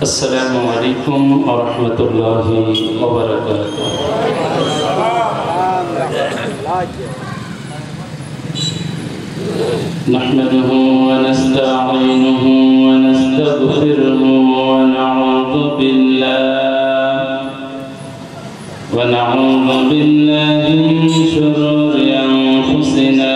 السلام عليكم ورحمة الله وبركاته. نحمده ونستعينه ونستغفره ونعوذ بالله من شرور أنفسنا.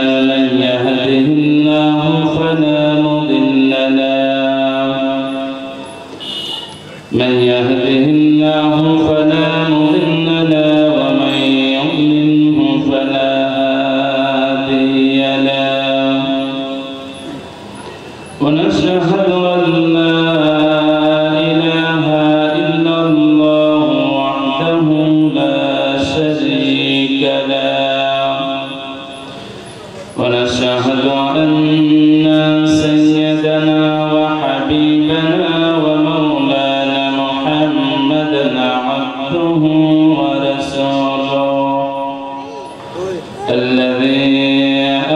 من يهده الله فلا مضل له ومن يضلله فلا هادي له. ونشهد أن لا إله إلا الله وحده لا شريك له. ونشهد أن سيدنا وحبيبنا ومولانا محمدا عبده ورسوله الذي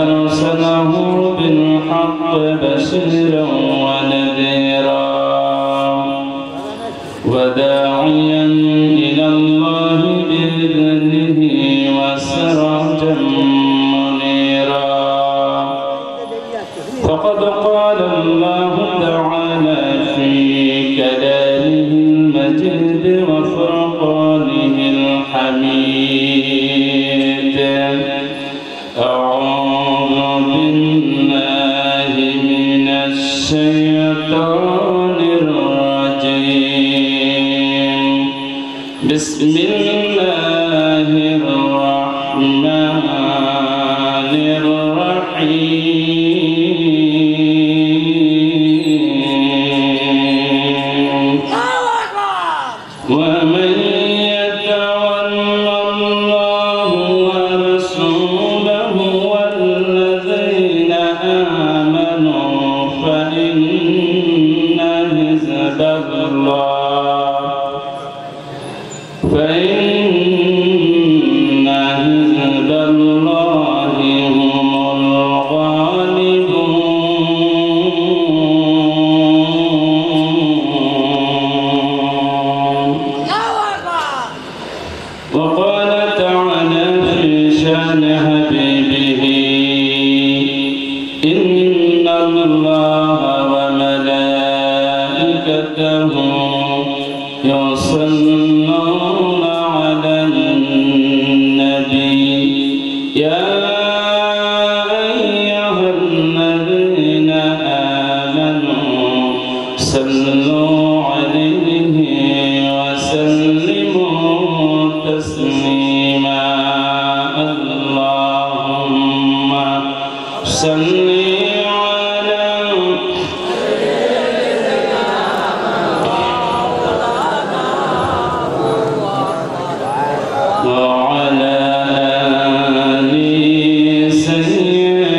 أرسله بالحق بشيرا ونذيرا وداعيا إلى الله بإذنه وسراجا منيرا. فقد قال الله تعالى في كلامه المجيد وفرقانه الحميد: أعوذ بالله من الشيطان الرجيم. بسم الله الرحمن الرحيم. ومن يتولى الله ورسوله والذين آمنوا فإن حزب الله هم الغالبون. وقال تعالى في شان حبيبه: إن الله وملائكته يصلون على النبي يا أيها الذين آمنوا صلوا عليه وسلموا تسليما. اللهم صل على وعلى آل سيدنا.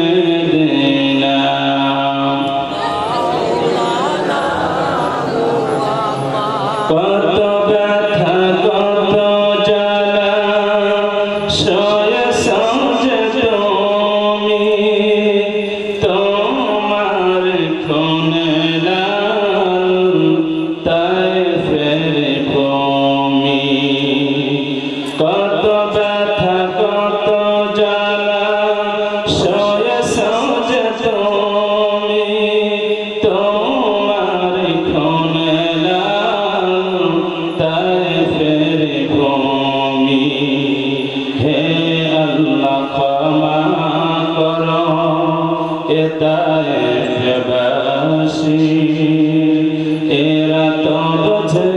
এরা তো বোঝে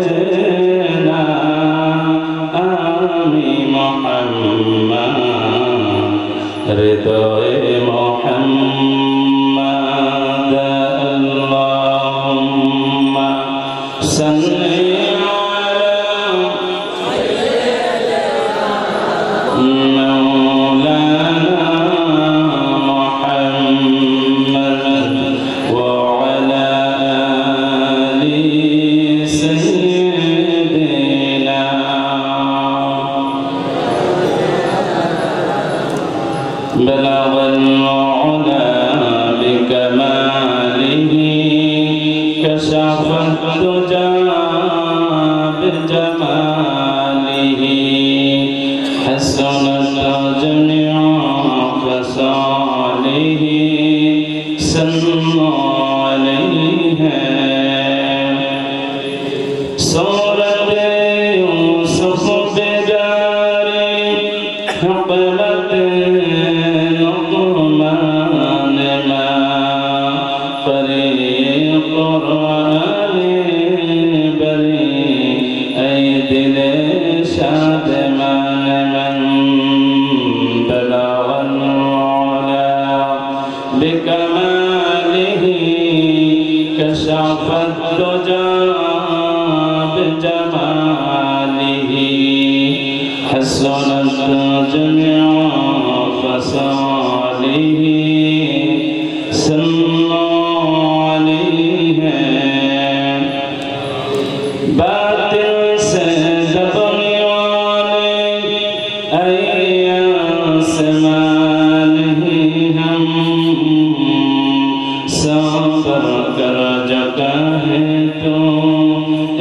না আমি মুহাম্মদ হৃদয়ে মুহাম্মদ। আল্লাহুম্মা সাল্লি بلغ العلا بكماله كشف الدجى वाली है सूरत यूसुफ बेजारी हक़लत लुक़मान माँ परी क़ुरआन बरी ऐ दिले शादमान मन बलगल उला बिकमालिही कशफ़त दुजा बिजमालिही हसनत जमीअ फ़सालिही सल्लल्लाहु अलैहि बातिल से दबने वाले आसमान ही हम सफ़र कर जगह है तो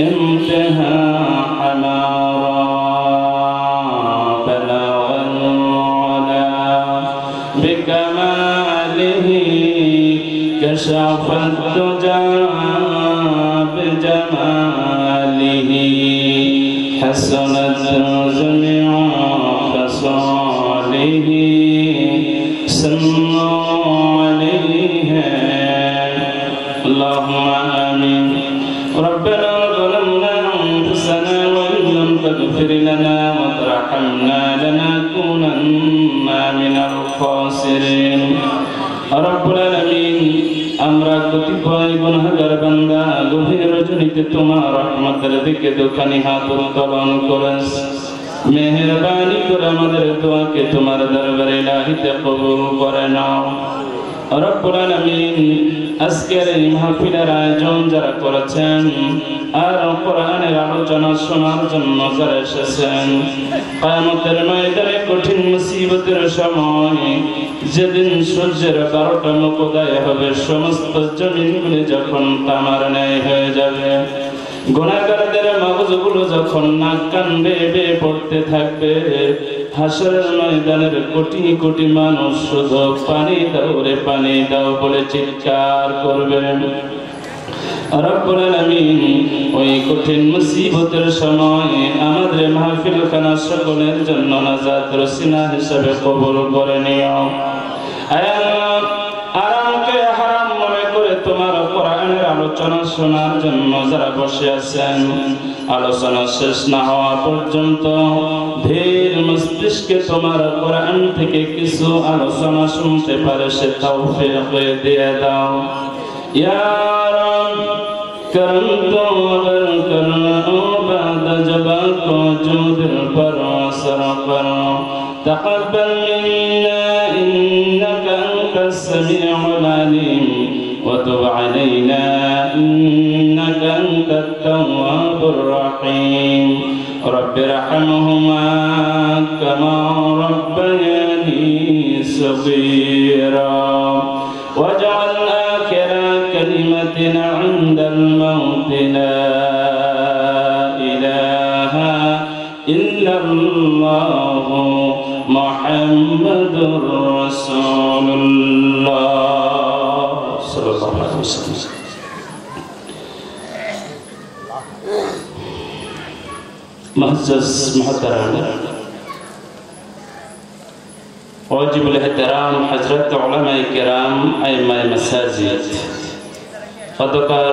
इम्तिहान हमारा बलगल उला बिकमालिही कशफ़त दुजा बिजमालिही हसनत जमीअ ख़सालिही सल्लल्लाहु अलैहि अल्लाहुम्मा आमीन रब्बना ज़लमना अनफुसना व इन लम तग़फिर लना व तरहमना लनकूनन्ना मिनल ख़ासिरीन रब्बुल आलामीन আমরা কতিপয় গুনাহগার বান্দা গভীর রজনীতে তোমার রহমতের দিকে দুখানি হাত উত্তোলন করেছ মেহেরবানি করে আমাদের দোয়াকে তোমার দরবারে ইলাহিতে কবুল করে নাও রব্বুল আলামিন আজকের এই মাহফিলের আয়োজন যারা করেছেন আর কোরআনের আলোচনা শোনার জন্য যারা এসেছেন কিয়ামতের ময়দানে কঠিন মুসিবতের সময় যেদিন সূর্যের 12টা মুখ উদয় হবে সমস্ত জমিনগুলি যখন তামার ন্যায় হয়ে যাবে গুনাহগারদের মগজগুলো যখন নাক কান বেয়ে পড়তে থাকবে হাসরের ময়দানের কোটি কোটি মানুষ শুধু পানি দাও রে পানি দাও বলে চিৎকার করবে রব্বুল আলামিন ওই কঠিন মুসিবতের সময় আমাদের মাহফিল খানা সকলের জন্য নাজাত রসিনা হিসেবে কবুল করে নিও আল্লাহ আরামকে হারাম মনে করে তোমার কোরআনের আলোচনা শোনার জন্য যারা বসে আছেন আলোচনা শেষ না হওয়া পর্যন্ত ধীর মস্তিষ্কে তোমার কোরআন থেকে কিছু আলোচনা শুনতে পারে সে তৌফিক দিয়ে দাও ইয়া রব करम तो अगर करना हो बाद जबा को जो दिल पर असर करो तक़ब्बल मिन्ना इन्नका अंतस समीउल अलीम व तुब अलैना इन्नका अंतत तव्वाबुर रहीम रब्बि रहमहुमा कमा रब्बयानी सग़ीरा واجعل آخر كلمتنا عند الموت لا إله إلا الله محمد رسول الله صلى الله عليه وسلم معزز محترم واجب الاحترام حضرت علماء کرام ائمہ مساجد খন্দকার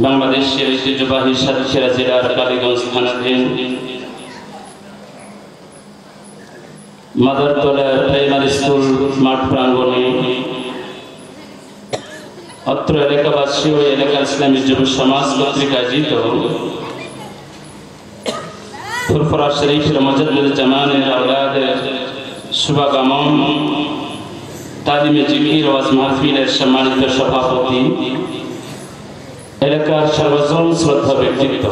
বাংলাদেশের ঐতিহ্যবাহী সাতক্ষীরা জেলার কালীগঞ্জ থানাধীন মাদারতলা প্রাইমারি স্কুল মাঠ প্রাঙ্গণে অত্র এলাকাবাসী ও এলাকার ইসলামী যুব সমাজ কর্তৃক আয়োজিত ফুরফুরা শরীফের মুজাদ্দিদ জামানের আওলাদের শুভাগমন তালিমে জিকির ওয়াজ মাহফিলের সম্মানিত সভাপতি এলাকার সর্বজন শ্রদ্ধা ব্যক্তিত্ব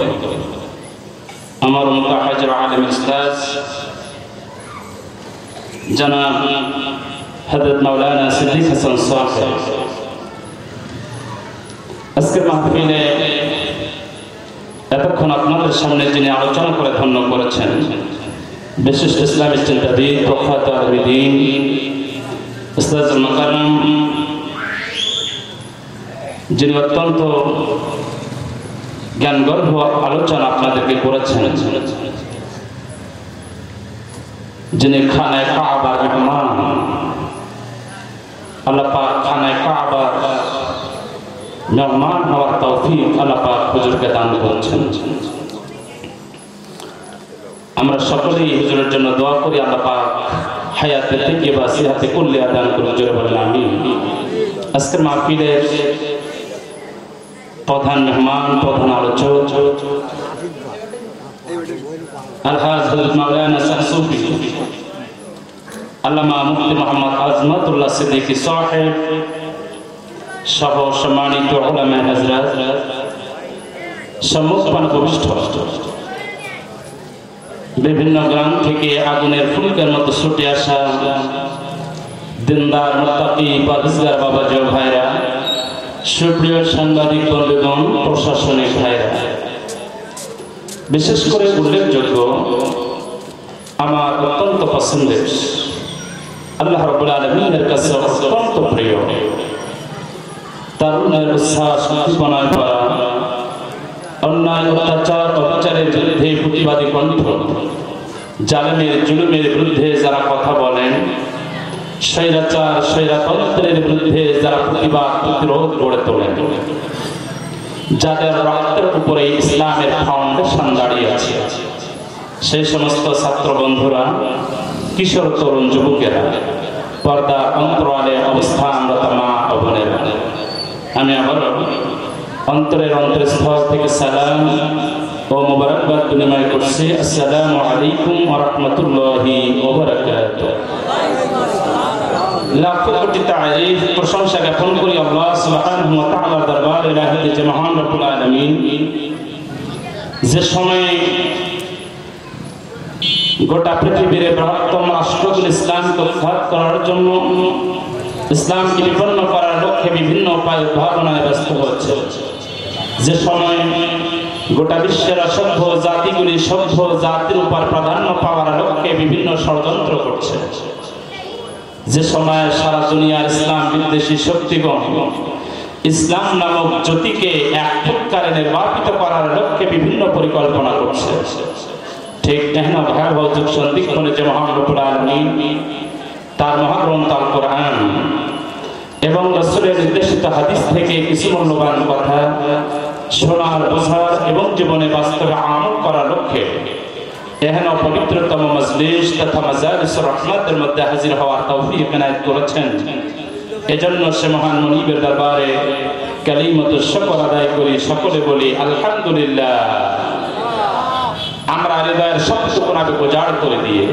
আমার মুতাহাজ্জির আলেম উস্তাদ জনাব হযরত মাওলানা সিদ্দিক হাসান সাহেব আজকের মাহফিলে এতক্ষণ আপনাদের সামনে যিনি আলোচনা করে ধন্য করেছেন বিশিষ্ট ইসলামী চিন্তাবিদ প্রখ্যাত আলেম দ্বীন উস্তাদুল মুকাররম যিনি অত্যন্ত জ্ঞানগর্ভ আলোচনা আপনাদেরকে করেছেন, যিনি খানায়ে কাবার মেহমান, আল্লাহ পাক খানায়ে কাবার মেহমান হওয়ার তৌফিক আল্লাহ পাক হুজুরকে দান করেছেন। আমরা সকলেই হুজুরের জন্য দোয়া করি, আল্লাহ পাক হায়াতে থেকে বা সিহাতে কুল্লিয়া দান করুন, জোরে বলেন আমিন। আজকের মাহফিলের প্রধান মেহমান, প্রধান আলোচক আলহাজ হযরত মাওলানা শাহ সুফি আল্লামা মুফতি মুহাম্মদ আজমাতুল্লাহ সিদ্দিকী সাহেব সহ সম্মানিত উলামা হযরত, সম্মুখপান উপবিষ্ট বিভিন্ন গ্রাম থেকে আগুনের ফুলকের মতো ছুটে আসা দিনদার মুত্তাকি পরহেজগার বাবাজি ভাইরা, সুপ্রিয় সাংবাদিক বন্ধুগণ, প্রশাসনিক ভাইরা, বিশেষ করে উল্লেখযোগ্য আমার অত্যন্ত পছন্দের আল্লাহ রাব্বুল আলামিনের কাছে অত্যন্ত প্রিয় তারুণ্যের উচ্ছ্বাস উদ্দীপনায় করা, অন্যায় অত্যাচার অবিচারের বিরুদ্ধে প্রতিবাদী কণ্ঠ, জালেমের জুলুমের বিরুদ্ধে যারা কথা বলেন, স্বৈরাচার স্বৈরতন্ত্রের বিরুদ্ধে যারা প্রতিবাদ প্রতিরোধ গড়ে তোলেন, যাদের রক্তের উপরে ইসলামের ফাউন্ডেশন দাঁড়িয়ে আছে, সেই সমস্ত ছাত্র বন্ধুরা, কিশোর তরুণ যুবকেরা, পর্দা অন্তরালে অবস্থানরত মা ও বোনেরা, আমি আবার অন্তরের অন্তরস্থল থেকে সালাম ও মোবারকবাদ বিনিময় করছি। আসসালামু আলাইকুম ওয়া রাহমাতুল্লাহি ওয়া বারাকাতুহু। লাখো কোটি তারিফ প্রশংসা জ্ঞাপন করি আল্লাহ সুবহানাহু ওয়া তাআলার দরবারে, ইলাহি যে মহান রব্বুল আলামিন যে সময়ে গোটা পৃথিবীর বৃহত্তম রাষ্ট্রগুলো ইসলামকে উৎখাত করার জন্য, ইসলামকে বিপন্ন করার লক্ষ্যে বিভিন্ন উপায় উদ্ভাবনায় ব্যস্ত হচ্ছে, যে সময় গোটা বিশ্বের অসভ্য জাতিগুলি সভ্য জাতির উপর প্রাধান্য পাওয়ার লক্ষ্যে বিভিন্ন ষড়যন্ত্র করছে, যে সময় সারা দুনিয়ার ইসলাম বিদ্বেষী শক্তিগণ ইসলাম নামক জ্যোতিকে এক ফুৎকারে নির্বাপিত করার লক্ষ্যে বিভিন্ন পরিকল্পনা করছে, ঠিক তেমন ভয়াবহ যুগ সন্ধিক্ষণে যে মহান রব্বুল আলামিন তার মহাগ্রন্থ আল কোরআন এবং রাসূলের নির্দেশিত হাদিস থেকে কিছু মূল্যবান কথা শোনার, বোঝার এবং জীবনে বাস্তবে আমল করার লক্ষ্যে এহেন পবিত্রতম মজলিস তথা মাজালিস রহমতের মধ্যে হাজির হওয়ার তৌফিক এনায়েত করেছেন। এজন্য সে মহান মুনিবের দরবারে কালিমাতুশ শুকর আদায় করি, সকলে বলি আলহামদুলিল্লাহ। আমরা হৃদয়ের সবটুকু নাবে উজাড় করে দিয়ে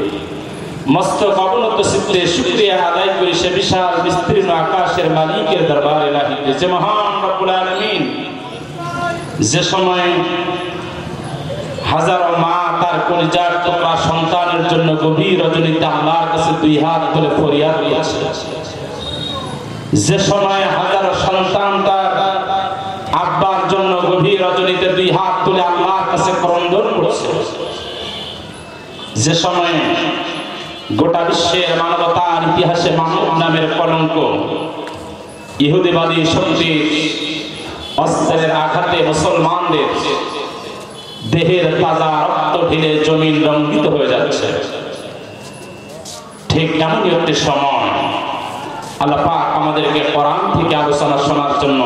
মস্তক অবনত চিত্তে শুকরিয়া আদায় করি সে বিশাল বিস্তীর্ণ আকাশের মালিকের দরবারে, ইলাহি যে মহান রব্বুল আলামিন যে সময় হাজারো মা তার কলিজার টুকরা সন্তানের জন্য গভীর রজনীতে আল্লাহর কাছে দুই হাত তুলে ফরিয়াদ করছে, যে সময় হাজারো সন্তান তার আব্বার জন্য গভীর রজনীতে দুই হাত তুলে আল্লাহর কাছে ক্রন্দন করছে, যে সময় গোটা বিশ্বের মানবতার ইতিহাসে মানব নামের কলঙ্ক ইহুদিবাদী শক্তির অস্ত্রের আঘাতে মুসলমানদের দেহের তাজা রক্ত ঢেলে জমিন রঙ্গিত হয়ে যাচ্ছে, ঠিক এমনই একটি সময় আল্লাহ পাক আমাদেরকে কোরআন থেকে আলোচনা শোনার জন্য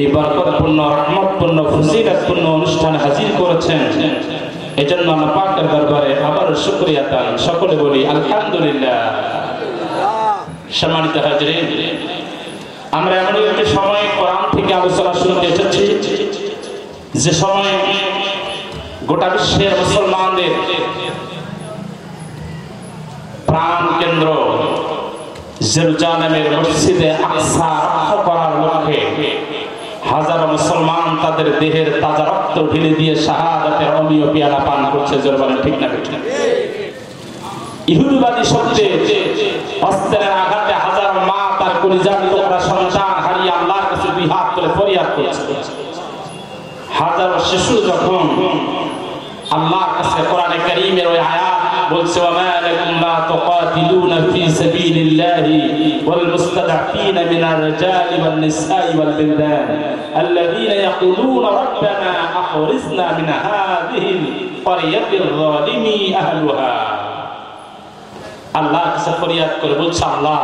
এই বরকতপূর্ণ রহমতপূর্ণ ফজিলতপূর্ণ অনুষ্ঠানে হাজির করেছেন। এজন্য আল্লাহ পাকের দরবারে আবার শুকরিয়া তান, সকলে বলি আলহামদুলিল্লাহ। সম্মানিত হাজিরিন, আমরা এমন একটি সময় কোরআন থেকে আলোচনা শুনতে এসেছি যে সময় গোটা বিশ্বের মুসলমানদের প্রাণ কেন্দ্র জেরুজালেমের মসজিদে আকসা রক্ষা করার লক্ষ্যে হাজারো মুসলমান তাদের দেহের তাজা রক্ত ঢেলে দিয়ে শাহাদাতের অমীয় পেয়ালা পান করছে, জোরে বলেন ঠিক না ঠিক? ইহুদিবাদী শক্তির অস্ত্রের আঘাতে হাজারো মা তার কলিজার টুকরা সন্তান হারিয়ে আল্লাহর কাছে দুই হাত তুলে ফরিয়াদ করছে, হাজারো শিশু যখন আল্লাহর কাছে কোরআনে কারীমের ওই আয়াত বলছে ওয়ামা লাকুম লা তুকাতিলুনা ফি সাবিলিল্লাহি ওয়াল মুস্তাদআফিনা মিনার রিজালি ওয়ান নিসাই ওয়াল বিলদান আল্লাযীনা ইয়াকুলুনা রাব্বানা আখরিজনা মিন হাযিহিল ক্বরিয়াতিল যালিমি আহলুহা। আল্লাহর কাছে ফরিয়াদ করে বলছে, আল্লাহ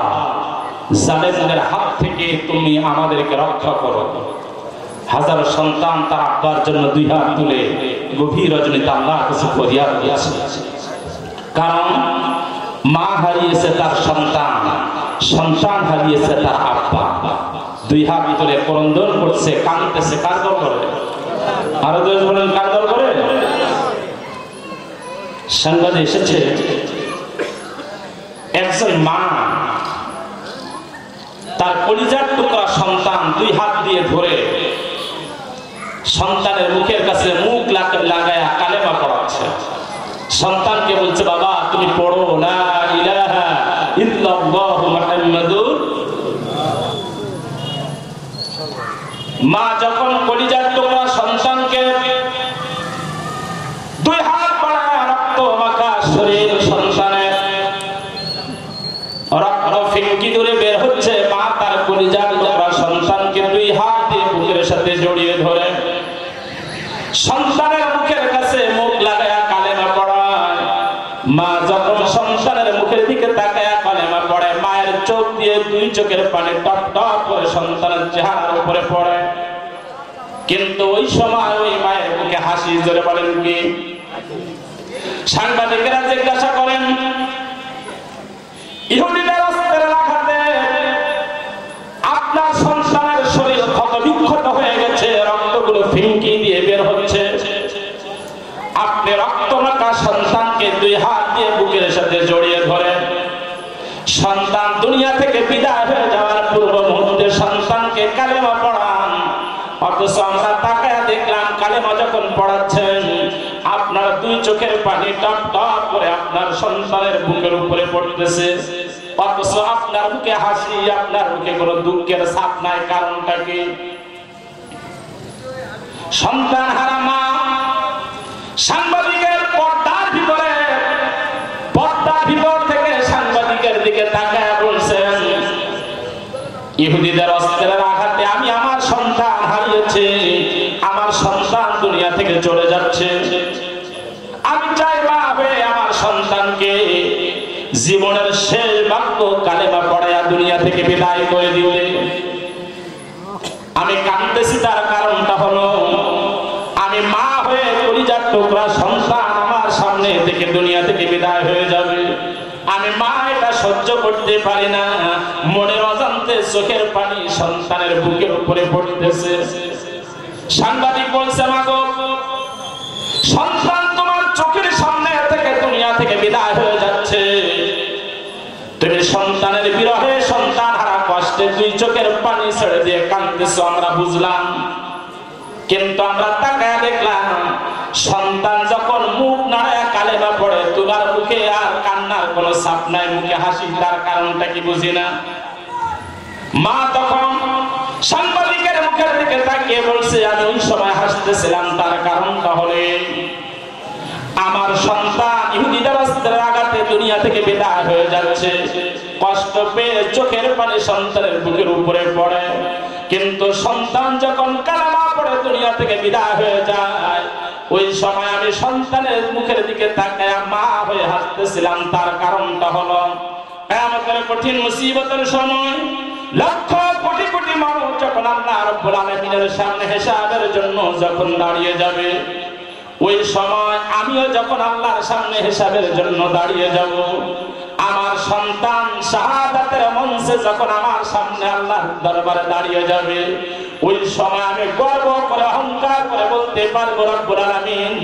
জালেমদের হাত থেকে তুমি আমাদেরকে রক্ষা করো। হাজার সন্তান তার আব্বার জন্য দুই হাত তুলে গভীর রজনীতে আল্লাহর কাছে ফরিয়াদ করেছে। কারণ মা হারিয়েছে তার সন্তান, সন্তান হারিয়েছে তার আব্বা। দুই হাত তুলে ক্রন্দন করছে, কাঁদতেছে। কার দল করে? আরো দুই বলেন, কার দল করে? সংবাদে এসেছে একজন মা তার কলিজার টুকরা সন্তান দুই হাত দিয়ে ধরে সন্তানের মুখের কাছে মুখ লাগায়া কালেমা পড়াচ্ছে। সন্তানকে বলছে, বাবা তুমি পড়ো লা ইলাহা ইল্লাল্লাহু মুহাম্মাদুর। মা যখন কলিজার টুকরা সন্তানকে দুই হাত বাড়ায় রক্ত মাখা শরীর সন্তানের রক্ত ফিনকি দূরে বের হচ্ছে, মা তার কলিজার টুকরা সন্তানকে দুই হাত দিয়ে বুকের সাথে জড়িয়ে ধরে সন্তানের মুখের কাছে মুখ লাগায়া কালেমা পড়ায়। মা যখন সন্তানের মুখের দিকে তাকায়া কালেমা পড়ে, মায়ের চোখ দিয়ে দুই চোখের পানি টপ টপ করে সন্তানের চেহারার উপরে পড়ে। কিন্তু ওই সময় ওই মায়ের মুখে হাসি। জোরে বলেন কি? সাংবাদিকেরা জিজ্ঞাসা করেন, ইহুদিদের অস্ত্রের আঘাতে আপনার সন্তানের শরীর ক্ষত বিক্ষত হয়ে গেছে, রক্তগুলো ফিনকি দিয়ে বের হচ্ছে, আপনি রক্তমাখা সন্তানকে দুই হাত দিয়ে বুকের সাথে জড়িয়ে ধরে সন্তান দুনিয়া থেকে বিদায় হয়ে যাওয়ার পূর্ব মুহূর্তে সন্তানকে কালেমা পড়ান। অথচ আমরা তাকায়া দেখলাম কালেমা যখন পড়াচ্ছেন আপনার দুই চোখের পানি টপ টপ করে আপনার সন্তানের বুকের উপরে পড়তেছে, অথচ আপনার মুখে হাসি, আপনার মুখে কোনো দুঃখের ছাপ নাই। কারণটা কি? সন্তান হারা মা সাংবাদিকের পর্দার ভিতর থেকে সাংবাদিকের দিকে তাকায় বলছেন, ইহুদিদের অস্ত্রের আঘাতে আমি আমার সন্তান হারিয়েছি, আমার সন্তান দুনিয়া থেকে চলে যাচ্ছে। আমি চাই মা হয়ে আমার সন্তানকে জীবনের শেষ বাক্য কালেমা পড়ায়া দুনিয়া থেকে বিদায় করে দিলে। আমি কাঁদতেছি, তার কারণটা হলো আমি মা হয়ে কলিজার টুকরা সন্তান আমার সামনে থেকে দুনিয়া থেকে বিদায় হয়ে যাবে। আমি মা এটা সহ্য করতে পারি না। মনের অজান্তে চোখের পানি সন্তানের বুকের উপরে পড়তেছে। সাংবাদিক বলছে, মাগো সন্তান তোমার চোখের সামনে থেকে দুনিয়া থেকে বিদায় হয়ে যাচ্ছে, তুমি সন্তানের বিরহে সন্তান হারা কষ্টে দুই চোখের পানি ছেড়ে দিয়ে কাঁদতেছো, আমরা বুঝলাম। কিন্তু আমরা তাকায় দেখলাম সন্তান যখন মুখ নাড়ায় কালেমা পড়ে তোমার মুখে আর কান্নার কোনো ছাপ নাই, মুখে হাসি। তার কারণটা কি বুঝি না। মা তখন সাংবাদিকের মুখের দিকে তাকিয়ে বলছে, আমি ওই সময় হাসতেছিলাম, তার কারণটা হলে আমার সন্তান ইহুদিদের অস্ত্রের আঘাতে দুনিয়া থেকে বিদায় হয়ে যাচ্ছে। কষ্ট পেয়ে চোখের পানি সন্তানের বুকের উপরে পড়ে, কিন্তু সন্তান যখন কালেমা পড়ে দুনিয়া থেকে বিদায় হয়ে যায়, ওই সময় আমি সন্তানের মুখের দিকে তাকায় মা হয়ে হাসতেছিলাম। তার কারণটা হলো কিয়ামতের কঠিন মুসিবতের সময় লক্ষ কোটি কোটি মানুষ যখন আল্লাহ রাব্বুল আলামিনের সামনে হিসাবের জন্য যখন দাঁড়িয়ে যাবে, ওই সময় আমিও যখন আল্লাহর সামনে হিসাবের জন্য দাঁড়িয়ে যাব, আমার সন্তান শাহাদাতের মঞ্চে যখন আমার সামনে আল্লাহর দরবারে দাঁড়িয়ে যাবে, ওই সময় আমি গর্ব করে অহংকার করে বলতে পারবো, রব্বুল আলামিন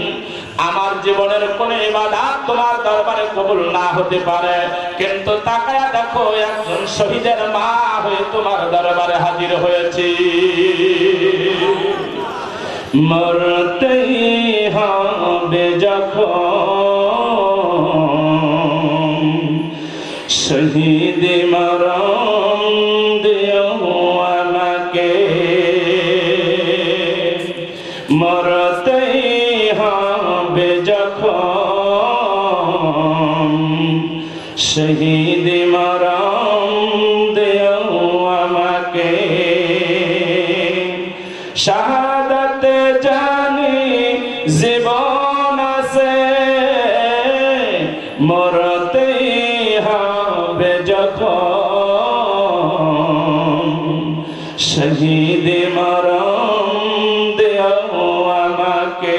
আমার জীবনের কোন ইবাদত তোমার দরবারে কবুল না হতে পারে, কিন্তু তাকায়া দেখো একজন শহীদের মা হয়ে তোমার দরবারে হাজির হয়েছি। মরতেই হবে যখন শহীদ মরণ দিও আমাকে, মরতেই হবে যখন শহীদ মরণ দেও আমাকে শাহাদাত জানি জীবন আছে মরতেই হবে যখন শহীদ মরণ দেও আমাকে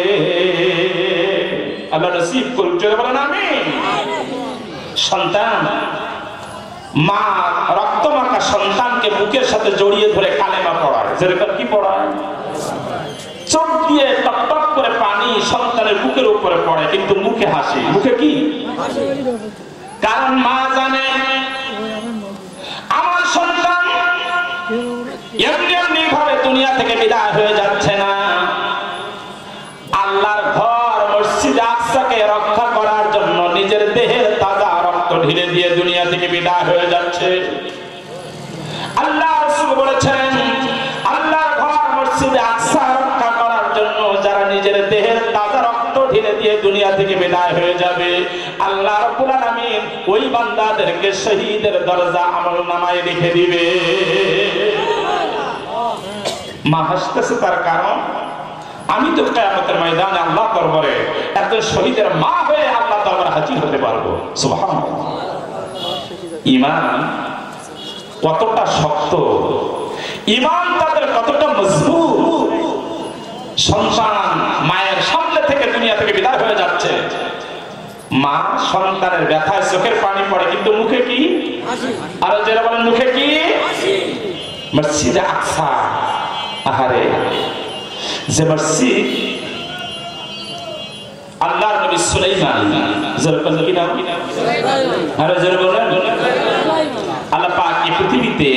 আল্লাহ নসিব করুন জোরে বলেন আমিন। সন্তান মা রক্তমাখা সন্তানকে বুকের সাথে জড়িয়ে ধরে কালেমা পড়ায়, যেরকম কি পড়ায়, চোখ দিয়ে টপ টপ করে পানি সন্তানের বুকের উপরে পড়ে কিন্তু মুখে হাসি, মুখে কি, কারণ মা জানে আমার সন্তান এমনি এমনি ভাবে দুনিয়া থেকে বিদায় হয়ে যাচ্ছে না। আল্লাহর ঘর মসজিদ আকসাকে রক্ষা করার জন্য নিজের দেহের তাজা রক্ত ঢেলে দিয়ে দুনিয়া থেকে বিদায় হয়ে যাচ্ছে। আল্লাহ রাসূল বলেছেন আল্লাহর ঘর মসজিদ আকসা রক্ষা করার জন্য যারা নিজের দেহের তাজা রক্ত ঢেলে দিয়ে দুনিয়া থেকে বিদায় হয়ে যাবে আল্লাহ রাব্বুল আলামিন ওই বান্দাদেরকে শহীদের দরজা আমলনামায় লিখে দিবে। মা হাসতেছে তার কারণ আমি তো কিয়ামতের ময়দানে আল্লাহ দরবারে একজন শহীদের মা হয়ে আল্লাহ দরবারে হাজির হতে পারবো। সুবহানাল্লাহ। ঈমান কতটা শক্ত, ঈমান তাদের কতটা মজবুত। সন্তান মায়ের সামনে থেকে দুনিয়া থেকে বিদায় হয়ে যাচ্ছে, মা সন্তানের ব্যথায় চোখের পানি পড়ে কিন্তু মুখে কি, আর যারা বলেন মুখে কি, মসজিদে আকসা। আহারে যে মসজিদ আল্লাহর নবী সুলাইমান যেরকম কি নাম, আরে যারা বলেন আল্লাহ পাক এই পৃথিবীতে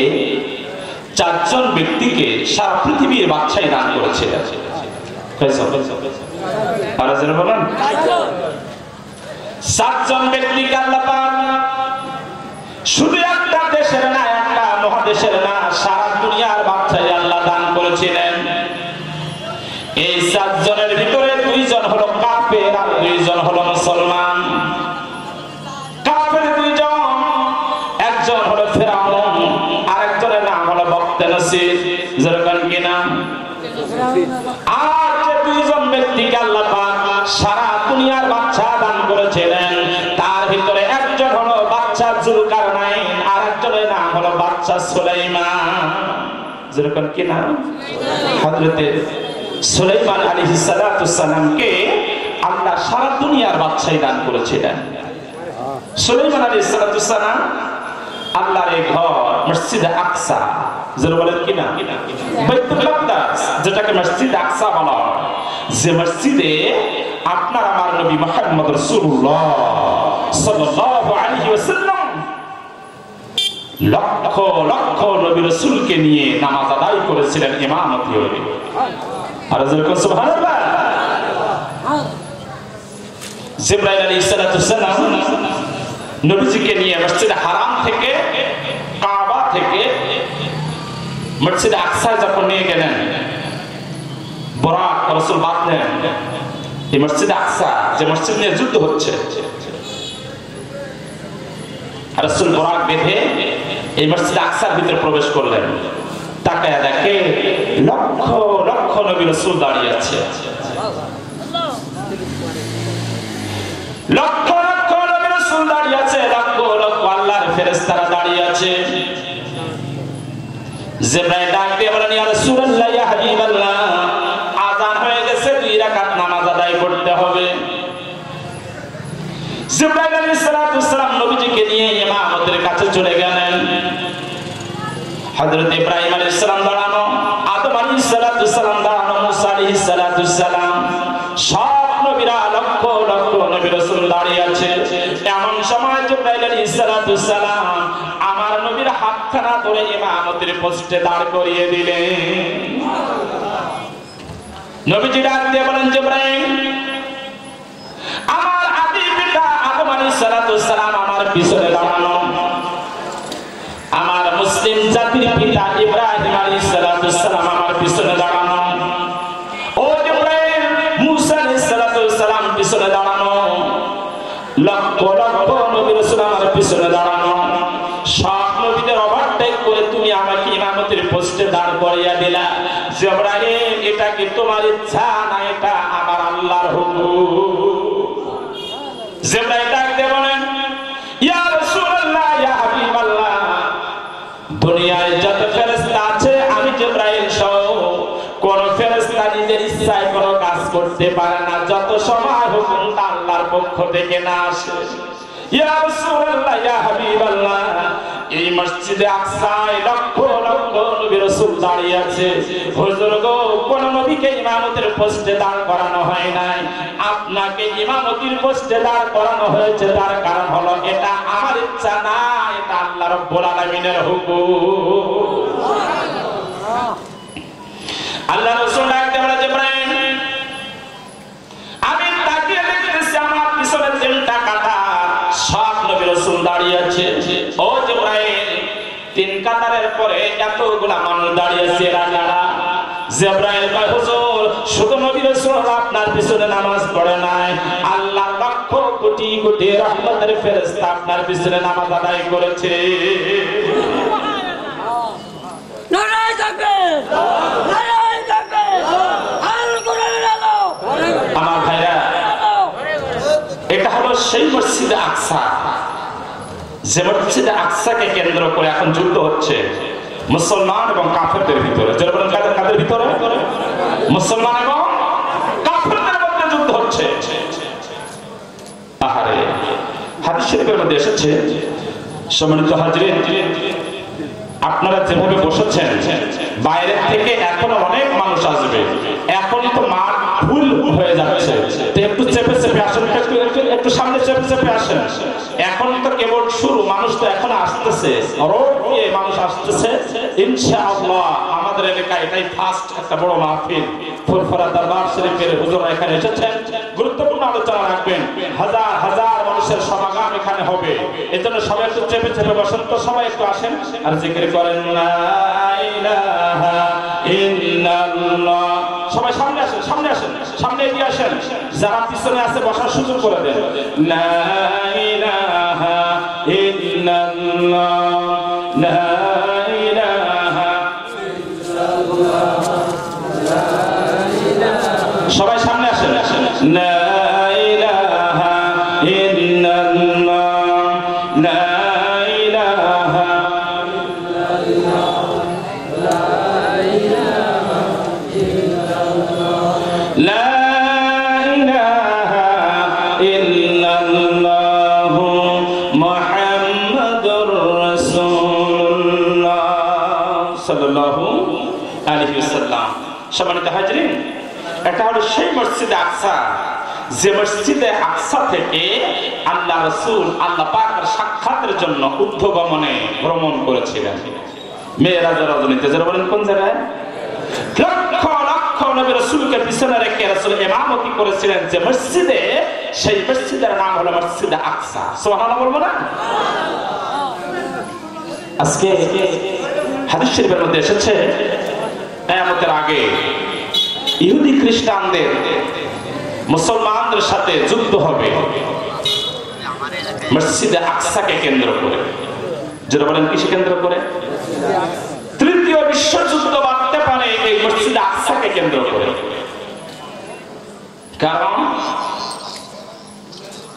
4 জন ব্যক্তিকে সারা পৃথিবীর বাদশাহী দান করেছে। আরে যারা বলেন 7 জন ব্যক্তিকে আল্লাহ পাক শুধু একটা দেশের না, একটা মহাদেশের না, সারা দুনিয়ার বাদশাহী আল্লাহ দান করেছিলেন। এই 7 জনের ভিতরে 2 জন হলো কাফের আর 2 জন হলো মুসলমান। কাফের 2 জন, একজন হলো ফিরাউন আর একজনের নাম হলো বক্তনসির, যেরকম কি নাম। আর যে 2 জন ব্যক্তিকে আল্লাহ পাক সারা দুনিয়ার বাদশা দান করেছিলেন তার ভিতরে একজন হলো বাদশা জুলকারনাইন আর একজনের নাম হলো বাদশা সুলাইমান, যেরকম কি নাম। হযরতে সুলাইমান আলাইহিস সালাতুস সালামকে আল্লাহ সারা দুনিয়ার বাদশাহী দান করেছিলেন। সুলাইমান আলাইহিস সালাতুস সালাম আল্লাহর এই ঘর মসজিদে আকসা, যারা বলেন কি না বাইতুল মাকদাস, যেটাকে মসজিদ আকসা বলা হয়, যে মসজিদে আপনার আমার নবী মুহাম্মদ রাসূলুল্লাহ সাল্লাল্লাহু আলাইহি ওয়াসাল্লাম লক্ষ লক্ষ নবী রাসূলকে নিয়ে নামাজ আদায় করেছিলেন ইমামতি হয়ে। আর যেরকম সুবহানাল্লাহ। জিবরাইল আলাইহিস সালাতু সালাম নবীজিকে নিয়ে মসজিদ হারাম থেকে, কাবা থেকে মসজিদ আকসা যখন নিয়ে গেলেন, বরাক রাসূল বাঁধলেন এই মসজিদ আকসা, যে মসজিদ নিয়ে যুদ্ধ হচ্ছে, রাসূল বরাক বেঁধে এই মসজিদ আকসার ভিতরে প্রবেশ করলেন। তাকায়া দেখে লক্ষ লক্ষ নবী রাসূল দাঁড়িয়ে আছে, লক্ষ লক্ষ নবী রাসূল দাঁড়িয়ে আছে, লক্ষ লক্ষ আল্লাহর ফেরেশতারা দাঁড়িয়ে আছে। জিবরাইল ডাক দিয়ে বলেন, ইয়া রাসূলুল্লাহ, ইয়া হাবিবাল্লাহ, আযান হয়ে গেছে, 2 রাকাত নামাজ আদায় করতে হবে। জিবরাইল আলাইহিস সালাতু সালাম নবীজিকে নিয়ে ইমামতের কাছে চলে গেলেন। হযরত ইব্রাহিম আলাইহিস সালাম দাঁড়ানো, আদম আলাইহিস সালাতু সালাম দাঁড়ানো, মুসা আলাইহিস সালাতু সালাম, সব নবীরা লক্ষ লক্ষ নবী রাসূল দাঁড়িয়ে আছে। এমন সময় জিবরাইল আলাইহিস সালাতু সালাম আমার নবীর হাতখানা ধরে ইমামতের পোস্টে দাঁড় করিয়ে দিলেন। নবীজি ডাক দিয়ে বলেন, জিবরাইল, আমার আদি পিতা আদম আলাইহিস সালাতু সালাম আমার পিছনে দাঁড়ানো, আমার মুসলিম জাতির পিতা ইব্রাহিম আলাইহিস সালাতু সালাম আমার পিছনে দাঁড়ানো, ও জিবরাইল, মুসা আলাইহিস সালাতু সালাম পিছনে দাঁড়ানো, লক্ষ লক্ষ নবী রাসূল আমার পিছনে দাঁড়ানো, সব নবীদের ওভারটেক করে তুমি আমাকে ইমামতির পোস্টে দাঁড় করিয়ে দিলা। জিবরাইল, এটা কি তোমার ইচ্ছা না এটা আমার আল্লাহর হুকুম? জিবরাইল ডাক দিয়ে বলেন, ইয়া রাসূলুল্লাহ, ইয়া হাবিবাল্লাহ, দুনিয়ায় যত ফেরেশতা আছে আমি জিবরাইল সহ কোন ফেরেশতা নিজের ইচ্ছায় কোনো কাজ করতে পারে না যত সময় হুকুমটা আল্লাহর পক্ষ থেকে না আসে। ইয়া রাসূলুল্লাহ, ইয়া হাবিবাল্লাহ, এই মসজিদে আকসায় লক্ষ লক্ষ নবী রাসূল দাঁড়িয়ে আছে। হুজুর গো, কোন নবীকে ইমামতের পোস্টে দাঁড় করানো হয় নাই, আপনাকে ইমামতির পোস্টে দাঁড় করানো হয়েছে। তার কারণ হলো এটা আমার ইচ্ছা না, এটা আল্লাহ রাব্বুল আলামিনের হুকুম। আল্লাহ রাসূল ডাকতে বলে, জিবরাইল, আমি তাকিয়ে দেখতেছি আমার পিছনে তিনটা কাতার সব নবী রাসূল দাঁড়িয়ে আছে। ও জিবরাইল, তিন কাতারের পরে এতগুলা মানুষ দাঁড়িয়ে আছে, এরা কারা? জিবরাইল কয়, হুজুর, শুধু নবী রাসূল আপনার পিছনে নামাজ পড়ে নাই, আল্লাহ লক্ষ কোটি কোটি রহমতের ফেরেশতা আপনার পিছনে নামাজ আদায় করেছে। নারায়ে তাকবীর, নারায়ে তাকবীর, আল কোরআনের আলো। আমার ভাইরা, এটা হলো সেই মসজিদে আকসা, যে মসজিদে আকসাকে কেন্দ্র করে এখন যুদ্ধ হচ্ছে মুসলমান এবং কাফেরদের ভিতরে। যারা বলেন কাদের ভিতরে? মুসলমান এবং কাফেরদের মধ্যে যুদ্ধ হচ্ছে। আহারে, হাদিস শরীফের মধ্যে এসেছে, সম্মানিত হাজিরিন, আপনারা যেভাবে বসেছেন বাইরে থেকে এখনো অনেক মানুষ আসবে, এখনই তো মাঠ ফুল হয়ে যাচ্ছে, একটু চেপে চেপে আসেন, একটু সামনে চেপে চেপে আসেন। এখন তো কেবল শুরু, মানুষ তো এখন আসতেছে, মানুষ আসতেছে ইনশাআল্লাহ। আমাদের এলাকায় এটাই ফার্স্ট একটা বড় মাহফিল, ফুরফুরা দরবার শরীফের হুজুর এখানে এসেছেন, গুরুত্বপূর্ণ আলোচনা রাখবেন, হাজার হাজার মানুষের সমাগম এখানে হবে। এজন্য সবাই একটু চেপে চেপে বসেন তো, সবাই একটু আসেন আর জিকির করেন, লা ইলাহা ইল্লাল্লাহ। সবাই সামনে আসেন, সামনে আসেন, সামনে এগিয়ে আসেন, যারা পিছনে আছে বসার সুযোগ করে দেন। লা ইলাহা ইল্লাল্লাহ, লা ইলাহা ইল্লাল্লাহ, সবাই সামনে আসেন। লা ইলাহা ইল্লাল্লাহ, লা ইলাহা ইল্লাল্লাহ, লা ইলাহা ইল্লাল্লাহ, লা ইলাহা ইল্লাল্লাহ, মুহাম্মাদুর রাসূলুল্লাহ সাল্লাল্লাহু আলাইহি ওয়াসাল্লাম। সম্মানিত হাজিরিন, এটা হলো সেই মসজিদে আকসা, যে মসজিদে আকসা থেকে আল্লাহ রাসূল আল্লাহ পাকের সাক্ষাতের জন্য ঊর্ধ্বগমনে ভ্রমণ করেছিলেন মেরাজের রজনীতে। যারা বলেন কোন জায়গায়? লক্ষ লক্ষ নবী রাসূলকে পিছনে রেখে রাসূল ইমামতি করেছিলেন যে মসজিদে, সেই মসজিদের নাম হলো মসজিদে আকসা। সুবহানাল্লাহ বলবো না? আজকে হাদিস শরীফের মধ্যে এসেছে, কিয়ামতের আগে ইহুদি খ্রিস্টানদের মুসলমানদের সাথে যুদ্ধ হবে মসজিদে আকসাকে কেন্দ্র করে। যারা বলেন কিসে কেন্দ্র করে? তৃতীয় বিশ্বযুদ্ধ বাড়তে পারে এই মসজিদে আকসাকে কেন্দ্র করে। কারণ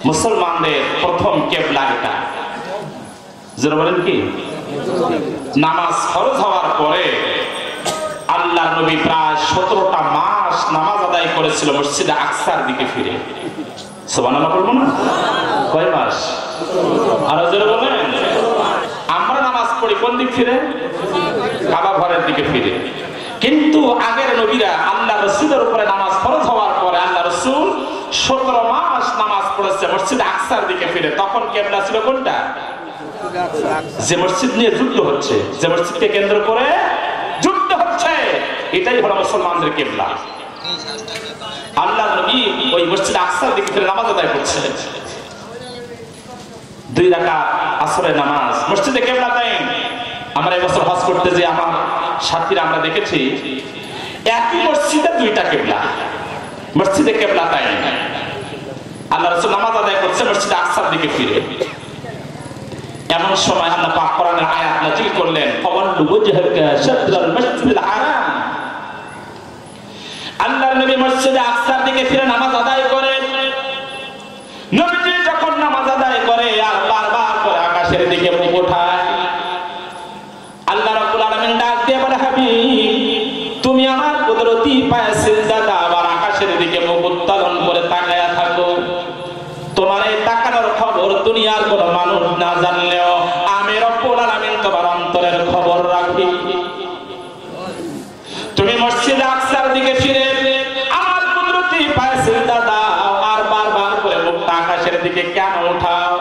মুসলমানদের প্রথম কিবলা এটা। যারা বলেন কি, নামাজ ফরজ হওয়ার পরে আল্লাহ নবী প্রায় 17টা মাস নামাজ আদায় করেছিল মসজিদে আকসার দিকে ফিরে। সুবহানাল্লাহ বলবো না? কয় মাস? আরো জোরে বলেন। আমরা নামাজ পড়ি কোন দিক ফিরে? কাবা ঘরের দিকে ফিরে। কিন্তু আগের নবীরা আল্লাহ রাসূলের উপরে নামাজ ফরজ হওয়ার পরে আল্লাহ রাসূল 17 মাস নামাজ পড়েছে মসজিদে আকসার দিকে ফিরে। তখন কিবলা ছিল কোনটা? যে মসজিদ নিয়ে যুদ্ধ হচ্ছে, যে মসজিদকে কেন্দ্র করে যুদ্ধ হচ্ছে, এটাই হলো মুসলমানদের কিবলা। আল্লাহ নবী ওই মসজিদ আকসার দিকে ফিরে নামাজ আদায় করছে। 2 রাকাত আসরের নামাজ মসজিদে কিবলাতাইন। আমরা এবছর হজ করতে যে আমার সাথীরা আমরা দেখেছি একই মসজিদে 2টা কিবলা, মসজিদে কিবলাতাইন। আল্লাহ রাসূল নামাজ আদায় করছে মসজিদে আকসার দিকে ফিরে। এমন সময় আল্লাহ পাক কোরআনের আয়াত নাযিল করলেন, ফাওয়াল্লু ওয়াজহাকা শাতরাল মাসজিদিল হারাম। আল্লাহর নবী মসজিদে আকসার দিকে ফিরে নামাজ আদায় করেন। নবীজি যখন নামাজ আদায় করে আর বারবার করে আকাশের দিকে মুখ ওঠায়, আল্লাহ রাব্বুল আলামিন ডাক দিয়ে বলে, হাবিব তুমি আমার কুদরতি পায়ে সিজদা দাও আর আকাশের দিকে মুখ উত্তোলন করে তাকায়া থাকো। তোমার এই তাকানোর খবর দুনিয়ার কোনো মানুষ না জানলেও আমি রব্বুল আলামিন তোমার অন্তরের খবর রাখি। তুমি মসজিদে আকসার দিকে ফিরে আমার কুদরতি পায়ে সিজদা দাও আর বারবার করে মুখটা আকাশের দিকে কেন উঠাও?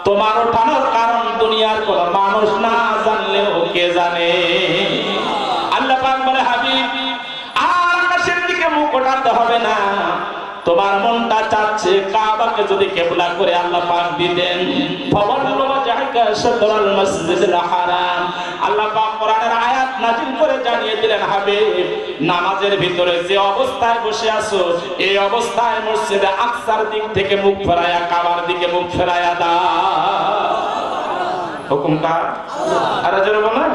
তোমার ওঠানোর কারণ দুনিয়ার কোনো মানুষ না জানলেও কে জানে? আল্লাহ পাক বলে, হাবিব আর আকাশের দিকে মুখ ওঠাতে হবে না। তোমার মনটা চাচ্ছে কাবাকে যদি কিবলা করে আল্লাহ পাক দিতেন। ফাওয়াল্লু ওয়াজহাকা শাতরাল মাসজিদিল হারাম। আল্লাহ পাক কোরআনের আয়াত নাযিল করে জানিয়ে দিলেন, হাবিব নামাজের ভিতরে যে অবস্থায় বসে আছো এই অবস্থায় মসজিদে আকসার দিক থেকে মুখ ফেরায়া কাবার দিকে মুখ ফেরায়া দাও। হুকুম কার? আরে জোরে বলেন।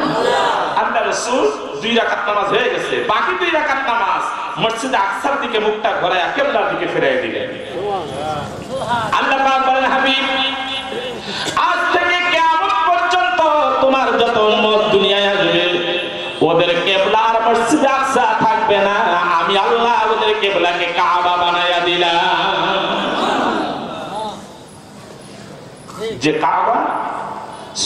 আল্লাহ রাসূল 2 রাকাত নামাজ হয়ে গেছে, বাকি 2 রাকাত নামাজ মসজিদে আকসার দিকে মুখটা ঘোরায়া কিবলার দিকে ফিরিয়ে দিলেন। আল্লাহ পাক বলেন, হাবিব আজ থেকে কিয়ামত পর্যন্ত তোমার যত উম্মত দুনিয়ায় আসবে ওদের কিবলা আর মসজিদে আকসা থাকবে না। আমি আল্লাহ ওদের কিবলাকে কাবা বানায়া দিলাম। যে কাবা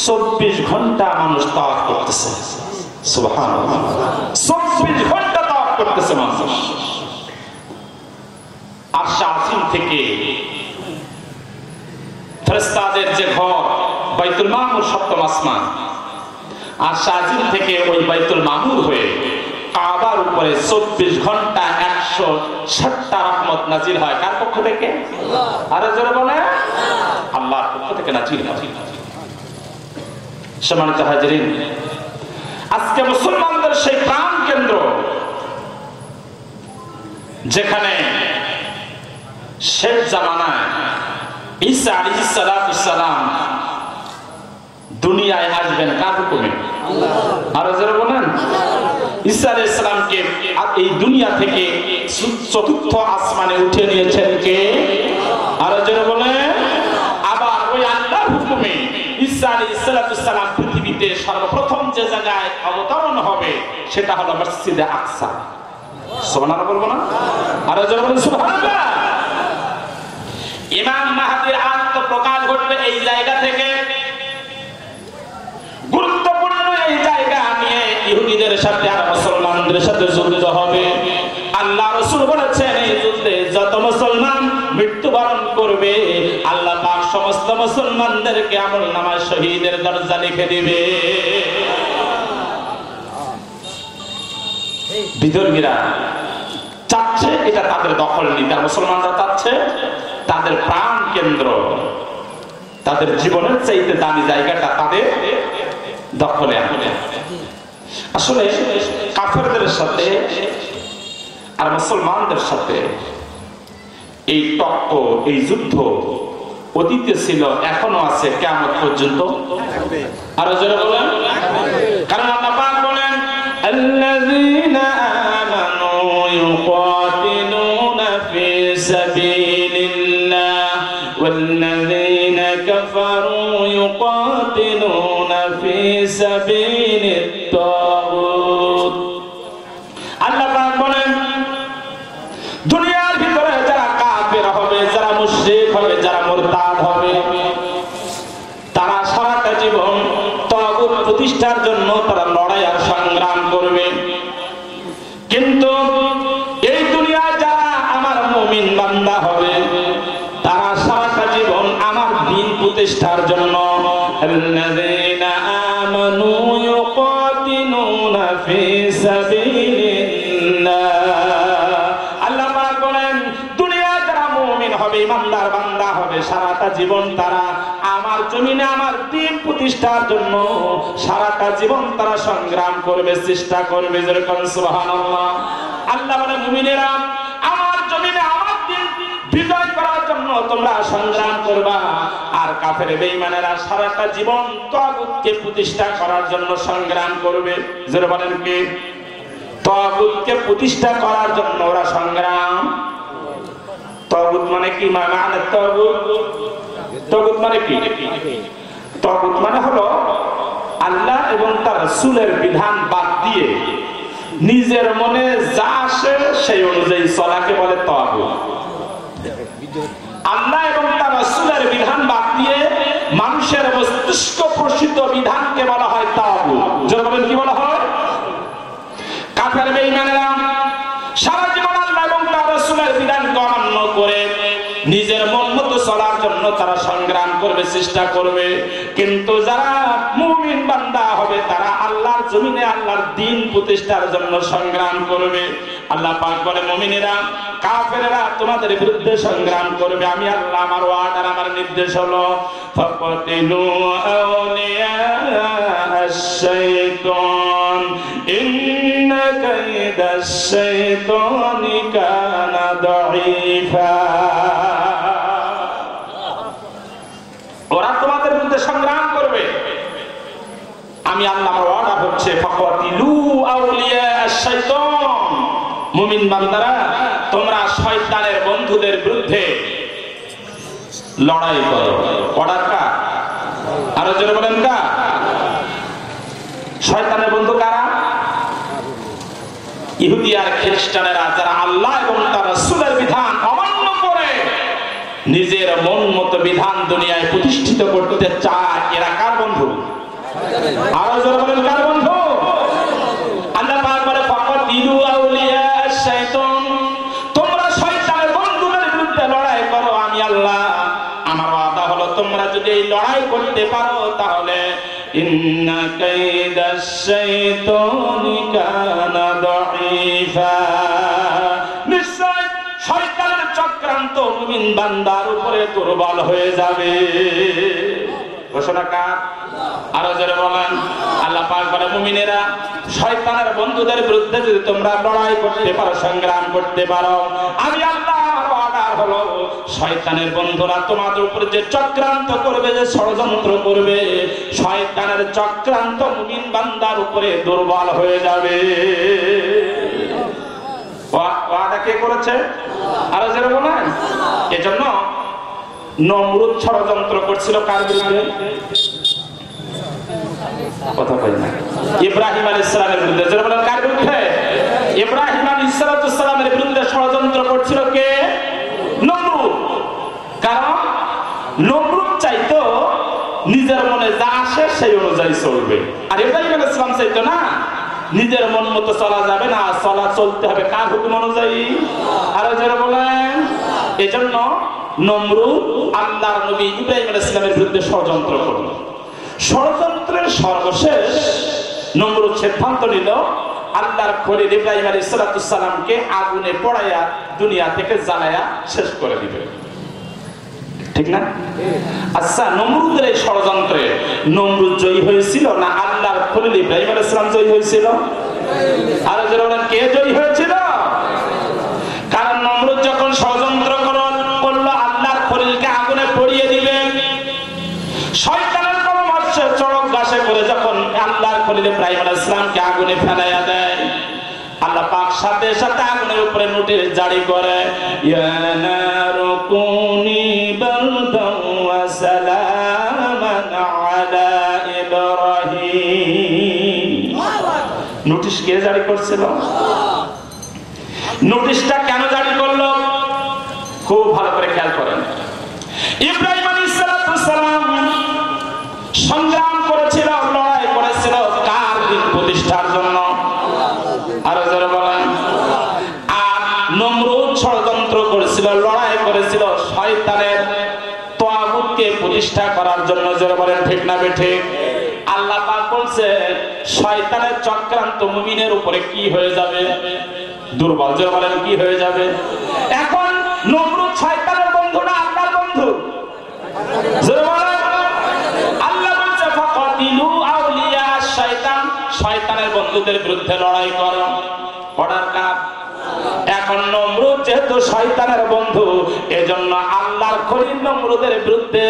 24 ঘন্টা মানুষ তাওয়াফ করতেছে। সুবহানাল্লাহ, 24 ঘন্টা তাওয়াফ করতেছে মানুষ। আরশ আজিম থেকে ফেরেশতাদের যে ঘর বাইতুল মামুর 7ম আসমান, আরশ আজিম থেকে ওই বাইতুল মামুর হয়ে কাবার উপরে 24 ঘন্টা 160টা রহমত নাজিল হয়। কার পক্ষ থেকে? আরে জোরে বলে, আল্লাহর পক্ষ থেকে নাজিল হয়। সম্মানিত হাজিরিন, আজকে মুসলমানদের সেই প্রাণ কেন্দ্র যেখানে শেষ জামানায় ঈসা আলাইহিস সালাম দুনিয়ায় আসবেন কার হুকুমে? আর যারা বলেন ঈসা আলাইহিস সালামকে এই দুনিয়া থেকে চতুর্থ আসমানে উঠিয়ে নিয়েছেন কে? আর যারা বলেন আবার ওই আল্লাহর হুকুমে ঈসা আলাইহিস সালাম পৃথিবীতে সর্বপ্রথম যে জায়গায় অবতরণ হবে সেটা হলো মসজিদে আকসা। সুবহানাল্লাহ বলবো না? আর যারা বলেন সুবহানাল্লাহ। ইমাম মাহদীর আত্মপ্রকাশ ঘটবে এই জায়গা থেকে। গুরুত্বপূর্ণ এই জায়গা নিয়ে ইহুদিদের সাথে আর মুসলমানদের সাথে যুদ্ধ হবে। আল্লাহ রাসূল বলেছেন এই যুদ্ধে যত মুসলমান মৃত্যুবরণ করবে আল্লাহ পাক সমস্ত মুসলমানদেরকে আমলনামায় শহীদের দরজা লিখে দিবে। বিধর্মীরা চাচ্ছে এটা তাদের দখল নিতে, মুসলমানরা চাচ্ছে তাদের প্রাণ কেন্দ্র, তাদের জীবনের চাইতে দামি জায়গাটা তাদের দখলে আনবে। আসলে কাফেরদের সাথে আর মুসলমানদের সাথে এই টক্কর, এই যুদ্ধ অতীতে ছিল, এখনো আছে, কিয়ামত পর্যন্ত আর যারা বলেন। কারণ আল্লাহ পাক বলেন আল্লাযীনা আমানু ইউকাতিলুনা ফি সাবিলিল্লাহ ওয়াল্লাযীনা কাফারু ইউকাতিলুনা ফি সাবিলিত তাগুত। আল্লাহ পাক বলেন দুনিয়ার ভিতরে যারা কাফের হবে, যারা মুশরিক হবে, যারা মুরতাদ হবে তারা সারাটা জীবন তাগুত প্রতিষ্ঠার জন্য তারা লড়াই আর সংগ্রাম করবে। কিন্তু এই দুনিয়ায় যারা আমার মুমিন বান্দা হবে তারা সারাটা জীবন আমার দ্বীন প্রতিষ্ঠার জন্য আল্লাযীনা আমানু ইউকাতিলুনা ফি সাবিলিল্লাহ। আল্লাহ পাক বলেন দুনিয়ায় যারা মুমিন হবে, ইমানদার বান্দা হবে, সারাটা জীবন তারা আমার জমিনে আমার দ্বীন প্রতিষ্ঠার জন্য সারাটা জীবন তারা সংগ্রাম করবে, চেষ্টা করবে। যেরকম সুবহানাল্লাহ। আল্লাহ বলে মুমিনেরা আমার জমিনে আমার দ্বীন বিজয় করার জন্য তোমরা তোমরা সংগ্রাম করবা। আর কাফের বেঈমানেরা সারাটা জীবন তাগুতকে প্রতিষ্ঠা করার জন্য সংগ্রাম করবে। যারা বলেন কি তাগুতকে প্রতিষ্ঠা করার জন্য ওরা সংগ্রাম। তাগুত মানে কি? মানে তাগুত মানে কি? তাগুত মানে হলো আল্লাহ এবং তার রাসূলের বিধান বাদ দিয়ে নিজের মনে যা আসে সেই অনুযায়ী চলাকে বলে তাগুত। আল্লাহ এবং তার রাসূলের বিধান বাদ দিয়ে মানুষের মস্তিষ্ক প্রসিদ্ধ বিধানকে বলা হয় তাগুত। যারা বলেন কি বলা হয়? কাফের বেঈমানেরা সারা জীবন আল্লাহ এবং তার রাসূলের বিধানকে অমান্য করে নিজের মন মতো চলার জন্য তারা সংগ্রাম করবে, চেষ্টা করবে। কিন্তু যারা মুমিন বান্দা হবে তারা আল্লাহর জমিনে আল্লাহর দ্বীন প্রতিষ্ঠার জন্য সংগ্রাম করবে। আল্লাহ পাক বলে মুমিনেরা কাফেররা তোমাদের বিরুদ্ধে সংগ্রাম করবে। আমি আল্লাহ আমার ওয়ার্ডার আমার নির্দেশ হলো ফাকাতিলু আউলিয়া আশ-শাইতান ইন্না কাইদাশ-শাইতানি কানা দাঈফা। ওরা তোমাদের বিরুদ্ধে সংগ্রাম করবে। আমি আল্লাহ আমার ওয়াদা হচ্ছে ফাকাতিলু আউলিয়া আশ-শাইতান। মুমিন বান্দারা তোমরা শয়তানের বন্ধুদের বিরুদ্ধে লড়াই করো। অর্ডার কার? আরো জোরে বলেন কার? শয়তানের বন্ধু কারা? ইহুদি আর খ্রিস্টানেরা যারা আল্লাহ এবং তার রাসূলের বিধান অমান্য করে নিজের মন মতো বিধান দুনিয়ায় প্রতিষ্ঠিত করতে চায়, এরা কার বন্ধু? আরো জোরে বলেন কার বন্ধু? আল্লাহ পাক বলে ফাকাতিলু আউলিয়া আশ-শাইতান। তোমরা শয়তানের বন্ধুদের বিরুদ্ধে লড়াই করো। আমি আল্লাহ আমার ওয়াদা হলো তোমরা যদি এই লড়াই করতে পারো তাহলে ইন্না কাইদাশ-শাইতানি কানা দাঈফা। নিশ্চয় শয়তানের চক্রান্ত মুমিন বান্দার উপরে দুর্বল হয়ে যাবে। ঘোষণা কার? আরো জোরে বলেন। আল্লাহ পাক বলে মুমিনেরা শয়তানের বন্ধুদের বিরুদ্ধে যদি তোমরা লড়াই করতে পারো, সংগ্রাম করতে পারো, আমি আল্লাহ আমার ওয়াদা হলো শয়তানের বন্ধুরা তোমাদের উপরে যে চক্রান্ত করবে, যে ষড়যন্ত্র করবে, শয়তানের চক্রান্ত মুমিন বান্দার উপরে দুর্বল হয়ে যাবে। ওয়াদা কে করেছে? আরো জোরে বলেন। এজন্য নমরুদ ষড়যন্ত্র করছিল কার বিরুদ্ধে? কথা কই না। ইব্রাহিম আলাইহিস সালামের বিরুদ্ধে। যারা বলেন কার বিরুদ্ধে? ইব্রাহিম আলাইহিস সালামের বিরুদ্ধে ষড়যন্ত্র করছিল কে? নমরুদ। কারণ নমরুদ চাইতো নিজের মনে যা আসে সেই অনুযায়ী চলবে, আর ইব্রাহিম আলাইহিস সালাম চাইতো না নিজের মন মতো চলা যাবে না, চলতে হবে কার হুকুম অনুযায়ী। আর যারা বলেন এজন্য নমরুদ আল্লাহর নবী ইব্রাহিম আলাইহিস সালামের বিরুদ্ধে ষড়যন্ত্র করল। ষড়যন্ত্রের সর্বশেষ নমরুদ সিদ্ধান্ত নিল আল্লাহর খলিল ইব্রাহিম আলাইহিস সালামকে আগুনে পোড়াইয়া দুনিয়া থেকে জ্বালায়া শেষ করে দিবে। ঠিক না? আচ্ছা, নমরুদের এই ষড়যন্ত্রে নমরুদ জয়ী হয়েছিল না আল্লাহর খলিল ইব্রাহিম আলাইহিস সালাম জয়ী হয়েছিল? আর যারা বলেন কে জয়ী হয়েছিল? কারণ নমরুদ যখন ষড়যন্ত্র করলো আল্লাহর খলিলকে আগুনে পড়িয়ে দিবে, শয়তানের পরামর্শে চড়ক গাছে করে যখন আল্লাহর খলিল ইব্রাহিম আলাইহিস সালামকে আগুনে ফেলাইয়া দেয়, আল্লাহ পাক সাথে সাথে আগুনের উপরে নোটিশ জারি করে ইয়া নারু কুনি বারদান ওয়া সালামান আলা ইব্রাহিম। নোটিশ কে জারি করছিল? নোটিশটা কেন জারি করলো খুব ভালো করে খেয়াল করেন। ইব্রাহিম আলাইহিস সালাম সংগ্রাম করেছিল, লড়াই করেছিল কার দিন প্রতিষ্ঠার জন্য? আর যারা বলেন। আর নমরুদ ষড়যন্ত্র করেছিল, লড়াই করেছিল শয়তানের তাগুতকে প্রতিষ্ঠা করার জন্য। যারা বলেন ঠিক না বেঠিক? আল্লাহ পাক বলছে শয়তানের চক্রান্ত মুমিনের উপরে কি হয়ে যাবে? দুর্বল। যারা বলেন কি হয়ে যাবে? এখন নমরুদ শয়তানের বন্ধু না আল্লাহর বন্ধু? যারা বলেন আল্লাহ বলছে ফাকাতিলু আউলিয়া আশ-শাইতান, শয়তানের বন্ধুদের বিরুদ্ধে লড়াই করো। অর্ডার কার? এখন নমরুদ যেহেতু যেহেতু শয়তানের বন্ধু, এজন্য আল্লাহর খলিল নমরুদের বিরুদ্ধে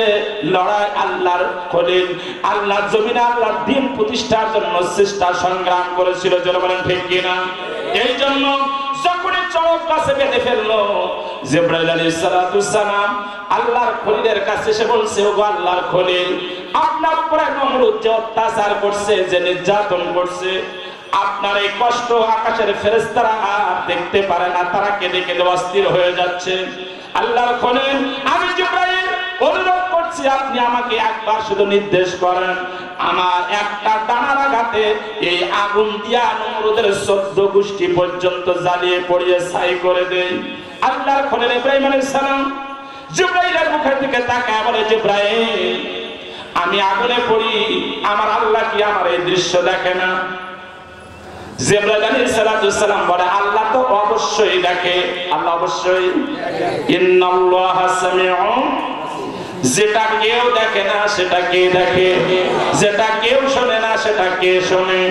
লড়াই, আল্লাহর খলিল আল্লাহর জমিনে আল্লাহর দ্বীন প্রতিষ্ঠার জন্য চেষ্টা সংগ্রাম করেছিল। যারা বলেন ঠিক কিনা? এই জন্য যখনই চড়ক গাছে বেঁধে ফেললো, জিবরাইল আলাইহিস সালাম আল্লাহর খলিলের কাছে এসে বলছে, ওগো আল্লাহর খলিল, আপনার উপরে নমরুদ যে অত্যাচার করছে, যে নির্যাতন করছে, আপনার এই কষ্ট আকাশের ফেরেশতারা আর দেখতে পারে না, তারা কেঁদে কেঁদে অস্থির হয়ে যাচ্ছে। আল্লাহর খলিল, আমি জিবরাইল অনুরোধ করছি, আপনি আমাকে একবার শুধু নির্দেশ করেন, আমার একটা ডানার আঘাতে এই আগুন দিয়া নমরুদের 14 গোষ্ঠী পর্যন্ত জ্বালিয়ে পড়িয়ে ছাই করে দেই। আল্লাহর খলিল ইব্রাহিম আলাইহিস সালাম জিবরাইলের মুখের দিকে তাকায় বলে, জিবরাইল, আমি আগুনে পড়ি, আমার আল্লাহ কি আমার এই দৃশ্য দেখে না? জিবরাইল আলাইহিস সালাম বলে, আল্লাহ তো অবশ্যই দেখে, আল্লাহ অবশ্যই। ইন্নাল্লাহা সামিউন, যেটা কেউ দেখে না সেটা কে দেখে, যেটা কেউ শোনে না সেটা কে শোনে।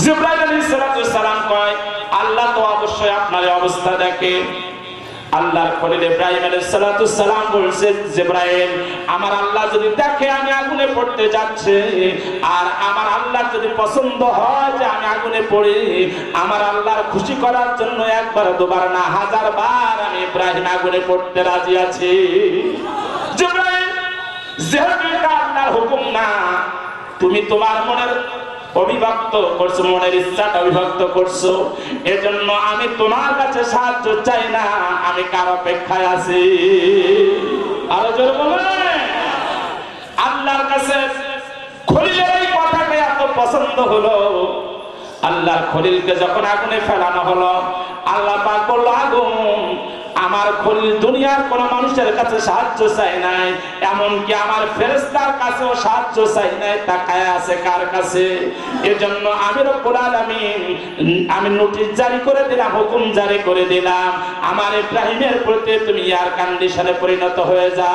জিবরাইল আলাইহিস সালাম কয়, আল্লাহ তো অবশ্যই আপনার অবস্থা দেখে। আল্লাহর খলিল ইব্রাহিম আলাইহিস সালাম বলছে, জিবরাইল, আমার আল্লাহ যদি দেখে আমি আগুনে পড়তে যাচ্ছি, আর আমার আল্লাহ যদি পছন্দ হয় যে আমি আগুনে পড়ি, আমার আল্লাহর খুশি করার জন্য একবার দুবার না 1000 বার আমি ইব্রাহিম আগুনে পড়তে রাজি আছি। জিবরাইল, যেহেতু এটা আল্লাহর হুকুম না, তুমি তোমার মনের অভিভক্ত করছো, মনের ইচ্ছাটা অভিভক্ত করছো, এজন্য আমি তোমার কাছে সাহায্য চাই না, আমি কার অপেক্ষায় আছি? আরো জোরে বলেন। আল্লাহর কাছে খলিলের এই কথাটা এত পছন্দ হলো, আল্লাহর খলিলকে যখন আগুনে ফেলানো হলো, আল্লাহ পাক বলল, আগুন, আমার খলিল দুনিয়ার কোন মানুষের কাছে সাহায্য চাই নাই, এমনকি আমার ফেরেশতার কাছেও সাহায্য চাই নাই, তাকায় আছে কার কাছে? এজন্য আমি রব্বুল আলামিন আমি নোটিশ জারি করে দিলাম, হুকুম জারি করে দিলাম, আমার ইব্রাহিমের প্রতি তুমি এয়ার কন্ডিশনে পরিণত হয়ে যা।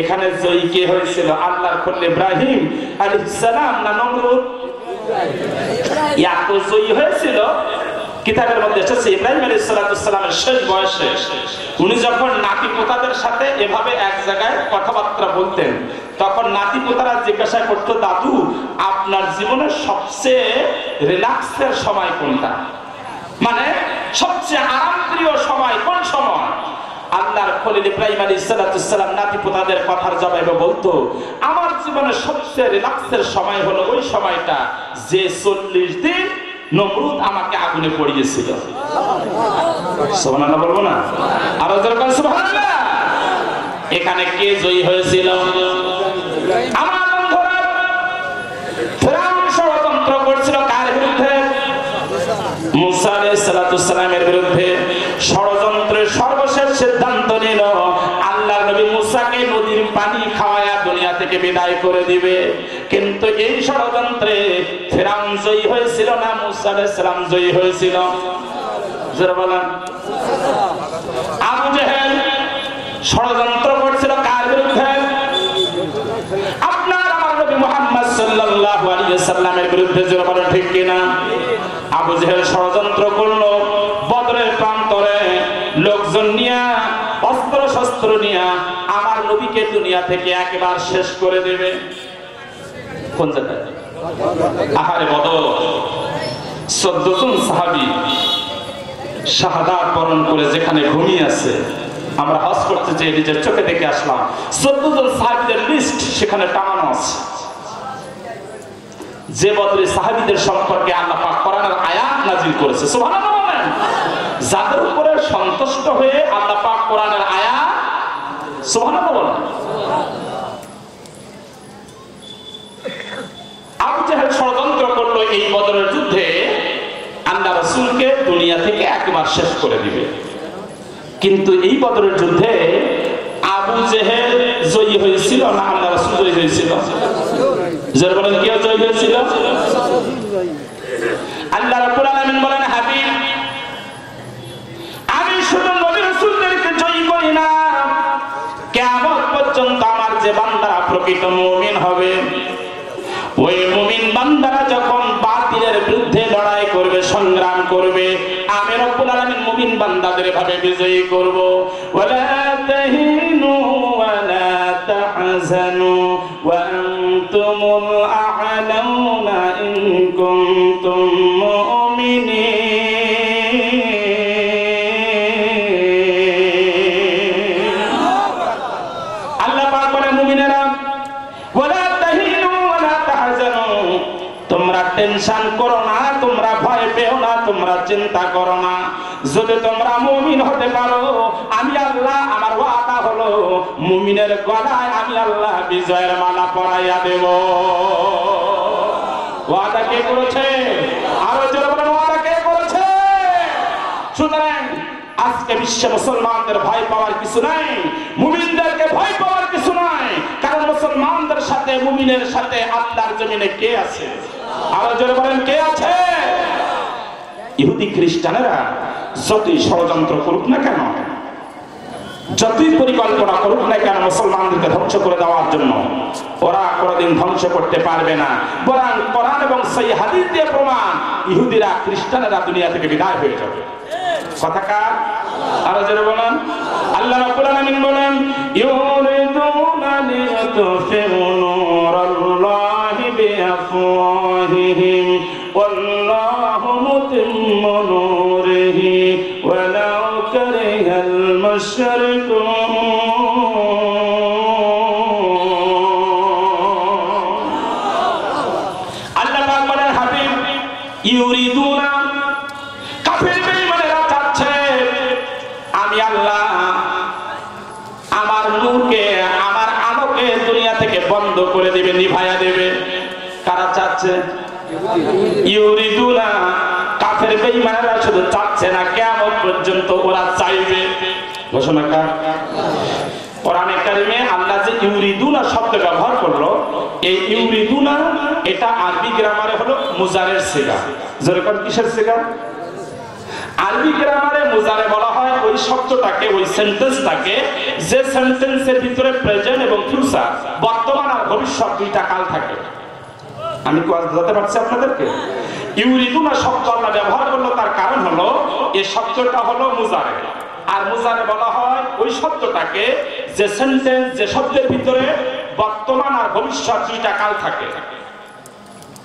এখানে জয়ী কে হয়েছিল? আল্লাহর খলিল ইব্রাহিম আলাইহিস সালাম না নমরুদ? এত জয়ী হয়েছিল, কিতাবের মধ্যে এসেছে ইব্রাহিম আলাইহিস সালামের শেষ বয়সে উনি যখন নাতি পোতাদের সাথে এভাবে এক জায়গায় কথাবার্তা বলতেন, তখন নাতি পোতারা জিজ্ঞাসা করতো, দাদু, আপনার জীবনের সবচেয়ে রিল্যাক্সের সময় কোনটা? মানে সবচেয়ে আরামপ্রিয় সময় কোন সময়? আল্লাহর খলিল ইব্রাহিম আলাইহিস সালাম নাতি পোতাদের কথার জবাবে বলতো, আমার জীবনের সবচেয়ে রিল্যাক্সের সময় হলো ওই সময়টা যে 40 দিন নমরুদ আমাকে আগুনে পড়িয়েছিল। সুবহানাল্লাহ বলবো না? আর যেরকম সুবহানাল্লাহ। এখানে কে জয়ী হয়েছিল? আমার বন্ধুরা, ফিরআউন ষড়যন্ত্র করছিল কার বিরুদ্ধে? মুসা আলাইহিস সালামের বিরুদ্ধে। ষড়যন্ত্রের সর্বশেষ সিদ্ধান্ত নিল, আল্লাহর নবী মুসাকে নদীর পানি খাওয়ায়া দুনিয়া থেকে বিদায় করে দিবে। কিন্তু এই ষড়যন্ত্রে ফিরআউন জয়ী হয়েছিল না মুসা আলাইহিস সালাম জয়ী হয়েছিল? জোরে বলেন। আবু জেহেল ষড়যন্ত্র করছিল কার বিরুদ্ধে? আপনার আমার নবী মুহাম্মদ সাল্লাল্লাহু আলাইহি ওয়াসাল্লামের বিরুদ্ধে। জোরে বলেন ঠিক কিনা? আবু জেহেল ষড়যন্ত্র করলো বদরের প্রান্তরে, লোকজন নিয়ে, অস্ত্র শস্ত্র নিয়ে আমার নবীকে দুনিয়া থেকে একেবারে শেষ করে দেবে। কোন জায়গায়? আহারে বদর, 14 জন সাহাবী শাহাদাত বরণ করে যেখানে ঘুমিয়ে আছে, আমরা হজ করতে যে নিজের চোখে দেখে আসলাম, 14 জন সাহাবীদের লিস্ট সেখানে টাঙানো আছে। যে বদরে সাহাবীদের সম্পর্কে আল্লাহ পাক কোরআনের আয়াত নাযিল করেছে, সুবহানাল্লাহ বলেন। যাদের উপরে সন্তুষ্ট হয়ে আল্লাহ পাক কোরআনের আয়াত, সুবহানাল্লাহ বলেন। আবু জেহেল ষড়যন্ত্র করলো এই বদরের যুদ্ধে আল্লাহ রাসূলকে দুনিয়া থেকে একেবারে শেষ করে দিবে। কিন্তু এই বদরের যুদ্ধে আবু জেহেল জয়ী হয়েছিল না আল্লাহ রাসূল জয়ী হয়েছিল? যারা বলেন কে জয়ী হয়েছিল? আল্লাহ রাব্বুল আলামিন বলেন, হাবিব, আমি শুধু নবী রাসূলদেরকে জয়ী করি না, কিয়ামত পর্যন্ত আমার যে বান্দারা প্রকৃত মুমিন হবে, ওই মুমিন বান্দারা যখন বাতিলের বিরুদ্ধে লড়াই করবে, সংগ্রাম করবে, আমি বান্দাদের ভাবে বিজয়ী করব। ওয়ালা তাহিনু ওয়ালা তাহজানু ওয়া আনতুমুল আ'লাউনা ইন কুনতুম মুমিনিন। আল্লাহ পাক বলেন মুমিনেরা ওয়ালা তাহিনু ওয়ালা তাহজানু, তোমরা টেনশন করো না, তোমরা ভয় পেও না, তোমরা চিন্তা করো না। যদি তোমরা মুমিন হতে পারো, আমি আল্লাহ আমার ওয়াদা হলো মুমিনের গলায় আমি আল্লাহ বিজয়ের মালা পরাইয়া দেব। ওয়াদা কে করেছে? আরো জোরে বলেন ওয়াদা কে করেছে? সুতরাং আজকে বিশ্বে মুসলমানদের ভয় পাওয়ার কিছু নাই, মুমিনদেরকে ভয় পাওয়ার কিছু নাই। কারণ মুসলমানদের সাথে মুমিনের সাথে আল্লাহর জমিনে কে আছে? আরো জোরে বলেন কে আছে? ইহুদি খ্রিস্টানেরা যতই ষড়যন্ত্র করুক না কেন, যতই পরিকল্পনা করুক না কেন মুসলমানদেরকে ধ্বংস করে দেওয়ার জন্য, ওরা কোনোদিন ধ্বংস করতে পারবে না। বরং কোরআন এবং সহিহ হাদিস দিয়ে প্রমাণ, ইহুদিরা খ্রিস্টানেরা দুনিয়া থেকে বিদায় হয়ে যাবে। কথা কার? আরো জোরে বলেন। আল্লাহ রাব্বুল আলামিন বলেন ইউরিদুনা লিয়াতফিউ নূরাল্লাহি বিআফওয়াহিহিম ওয়াল্লাহু মুতিম্মু নূরিহি ওয়ালাউ কারিহাল মুশরিকুন। আল্লাহ পাক বলেন হাবিব ইউরিদুনা, কাফির বেঈমানেরা চাচ্ছে আমি আল্লাহ আমার নূরকে আমার আলোকে দুনিয়া থেকে বন্ধ করে দেবে, নিভায়া দেবে। কারা চাচ্ছে? ইউরিদুনা, কাফের বেঈমানেরা শুধু চাচ্ছে না, কিয়ামত পর্যন্ত ওরা চাইবে। ঘোষণা কার? কোরআনে কারিমে আল্লাহ যে ইউরিদুনা শব্দ ব্যবহার করলো, এই ইউরিদুনা এটা আরবি গ্রামারে হলো মুজারের সিগা। যেরকম কিসের সিগা? আরবি গ্রামারে মুজারে বলা হয় ওই শব্দটাকে, ওই সেন্টেন্সটাকে যে সেন্টেন্সের ভিতরে প্রেজেন্ট এবং ফিউচার, বর্তমান আর ভবিষ্যৎ দুইটা কাল থাকে। আমি কি বুঝাতে পারছি আপনাদেরকে? ইউরিদুনা শব্দ আল্লাহ ব্যবহার করলো, তার কারণ হলো এই শব্দটা হলো মুজারে। আর মুজারে বলা হয় ওই শব্দটাকে যে সেন্টেন্স, যে শব্দের ভিতরে বর্তমান আর ভবিষ্যৎ দুইটা কাল থাকে।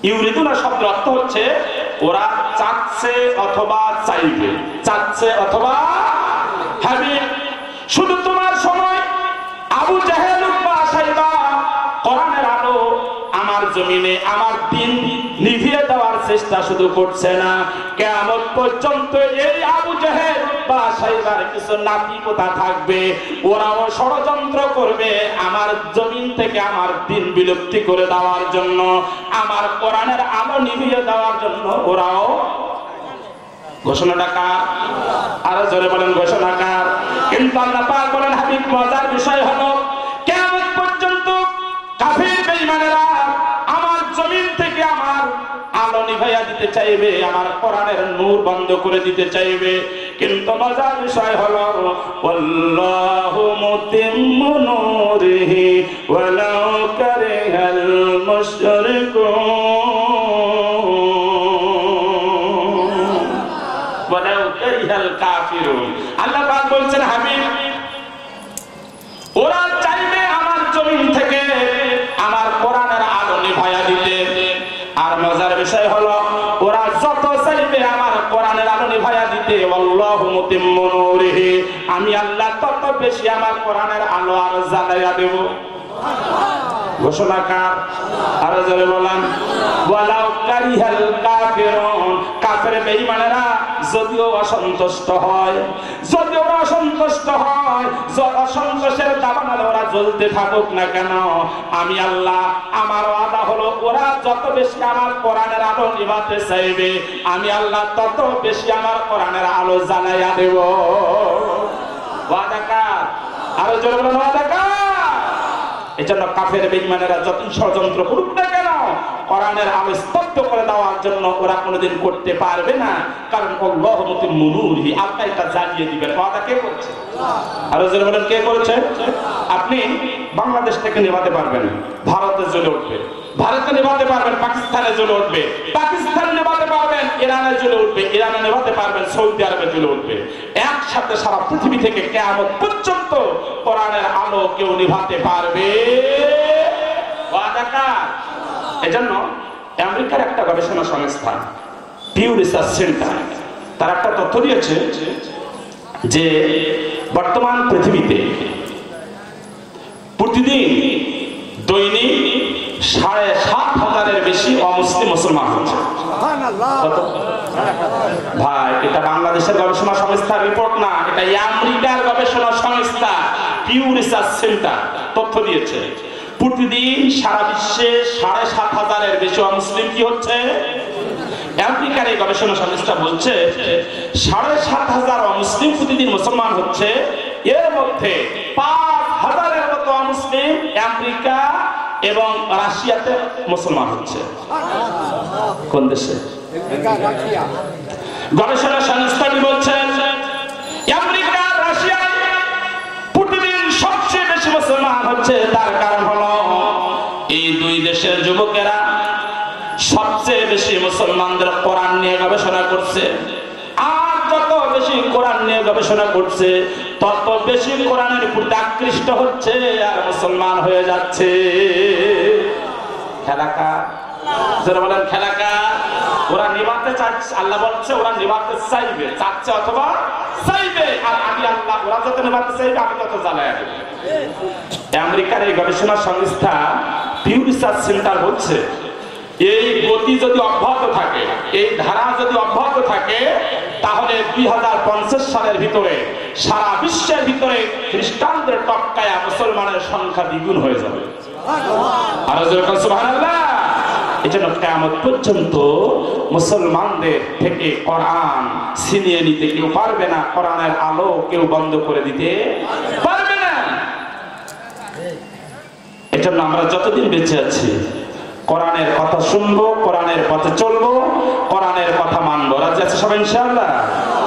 ইউরিদুনা শব্দের অর্থ হচ্ছে ওরা চাচ্ছে অথবা চাইবে, চাচ্ছে অথবা হাবিব। শুধু তোমার সময় আবু জাহেল উতবা সাইবা কোরআনের আলো আমার জমিনে আমার দিন নিভিয়ে দেওয়ার চেষ্টা শুধু করছে না, কিয়ামত পর্যন্ত এই আবু জাহেল উতবা সাইবার কিছু নাতিপোতা থাকবে, ওরাও ষড়যন্ত্র করবে আমার জমিন থেকে আমার দিন বিলুপ্তি করে দেওয়ার জন্য, আমার কোরআনের আলো নিভিয়ে দেওয়ার জন্য ওরাও। ঘোষণাটা কার? আরো জোরে বলেন ঘোষণা কার? কিন্তু আল্লাহ পাক বলেন হাবিব মজার বিষয় হলো কিয়ামত পর্যন্ত কাফির বেঈমানেরা আমার জমিন থেকে আমার আলো নিভাইয়া দিতে চাইবে, আমার কোরআনের নূর বন্ধ করে দিতে চাইবে। কিন্তু মজার বিষয় হলো আল্লাহু মুতিম্মু নূরিহি ওয়ালাউ কারিহাল মুশরিকুন, ওয়ালাউ কারিহাল কাফিরুন। আল্লাহ পাক বলছেন হাবিব ওরা চাইবে আমার জমিন থেকে আমার কোরআনের আলো নিভাইয়া দিতে। আর মজার বিষয় হলো ওরা যত চাইবে আমার কোরআনের আলো নিভাইয়া দিতে, আল্লাহু মুতিম্মু নূরিহি, আমি আল্লাহ তত বেশি আমার কোরআনের আলো আর জ্বালাইয়া দেব। ঘোষণা কার? আরো জোরে বলেন ওয়ালাউ কারিহাল কাফিরুন। কাফের বেঈমানেরা যদিও অসন্তুষ্ট হয়, যদি ওরা অসন্তুষ্ট হয়, অসন্তোষের দাবানলে ওরা জ্বলতে থাকুক না কেন, আমি আল্লাহ আমার ওয়াদা হলো ওরা যত বেশি আমার কোরআনের আলো নিভাতে চাইবে, আমি আল্লাহ তত বেশি আমার কোরআনের আলো জ্বালাইয়া দেব। ওয়াদা কার? আরো জোরে বলেন ওয়াদা কার? এজন্য কাফের বেঈমানেরা যতই ষড়যন্ত্র করুক না কেন, কোরআনের আলো স্তব্ধ করে দেওয়ার জন্য ওরা কোনোদিন করতে পারবে না। কারণ আল্লাহু মুতিম্মু নূরিহি, আল্লাহ এটা জ্বালিয়ে দিবেন। ওয়াদা কে করছে? আরো জোরে বলেন কে করছে? আপনি বাংলাদেশ থেকে নিভাতে পারবেন, ভারতে জ্বলে উঠবে, ভারতে নিভাতে পারবেন, পাকিস্তানে জ্বলে উঠবে, পাকিস্তান নিভাতে পারবেন, ইরানে জ্বলে উঠবে, ইরানে নেভাতে পারবেন, সৌদি আরবে জ্বলে উঠবে। একসাথে সারা পৃথিবী থেকে কিয়ামত পর্যন্ত কোরআনের আলো কেউ নিভাতে পারবে। এজন্য আমেরিকার একটা গবেষণা সংস্থা পিউ রিসার্চ সেন্টার তারা একটা তথ্য দিয়েছে যে বর্তমান পৃথিবীতে প্রতিদিন দৈনিক 7,500-এর বেশি অমুসলিম মুসলমান হচ্ছে। ভাই, এটা বাংলাদেশের গবেষণা সংস্থার রিপোর্ট না, এটা আমেরিকার গবেষণা সংস্থা পিউ রিসার্চ সেন্টার তথ্য দিয়েছে। প্রতিদিন সারা বিশ্বে 7,500-এর বেশি অমুসলিম কি হচ্ছে। আমেরিকার এই গবেষণা সংস্থা বলছে 7,500 অমুসলিম প্রতিদিন মুসলমান হচ্ছে। এর মধ্যে 5,000-এর মতো অমুসলিম আমেরিকা এবং রাশিয়াতে মুসলমান হচ্ছে। কোন দেশে? গবেষণা সংস্থাটি বলছে আমেরিকা রাশিয়ায় প্রতিদিন সবচেয়ে বেশি মুসলমান হচ্ছে। তার কারণ হলো এই দুই দেশের যুবকেরা সবচেয়ে বেশি মুসলমানদের কোরআন নিয়ে গবেষণা করছে। আর যত বেশি কোরআন নিয়ে গবেষণা করছে তত বেশি কোরআনের প্রতি আকৃষ্ট হচ্ছে আর মুসলমান হয়ে যাচ্ছে। খেলাকা যারা বলেন খেলাকা, ওরা নিভাতে চাচ্ছে, আল্লাহ বলছে ওরা নিভাতে চাইবে, চাচ্ছে অথবা চাইবে। আর আমি আল্লাহ, ওরা যত নিভাতে চাইবে আমি তত জ্বালায় দেব। আমেরিকার এই গবেষণা সংস্থা পিউ রিসার্চ সেন্টার বলছে এই গতি যদি অব্যাহত থাকে, এই ধারা যদি অব্যাহত থাকে, তাহলে 2050 সালের ভিতরে সারা বিশ্বের ভিতরে খ্রিস্টানদের টপকায়া মুসলমানের সংখ্যা দ্বিগুণ হয়ে যাবে। আর সুবহানাল্লাহ। এজন্য কিয়ামত পর্যন্ত মুসলমানদের থেকে কোরআন ছিনিয়ে নিতে কেউ পারবে না, কোরআনের আলো কেউ বন্ধ করে দিতে পারবে না। এজন্য আমরা যতদিন বেঁচে আছি কোরআনের কথা শুনবো, কোরআনের পথে চলবো, কোরআনের কথা মানবো। রাজি আছে সবাই ইনশাআল্লাহ?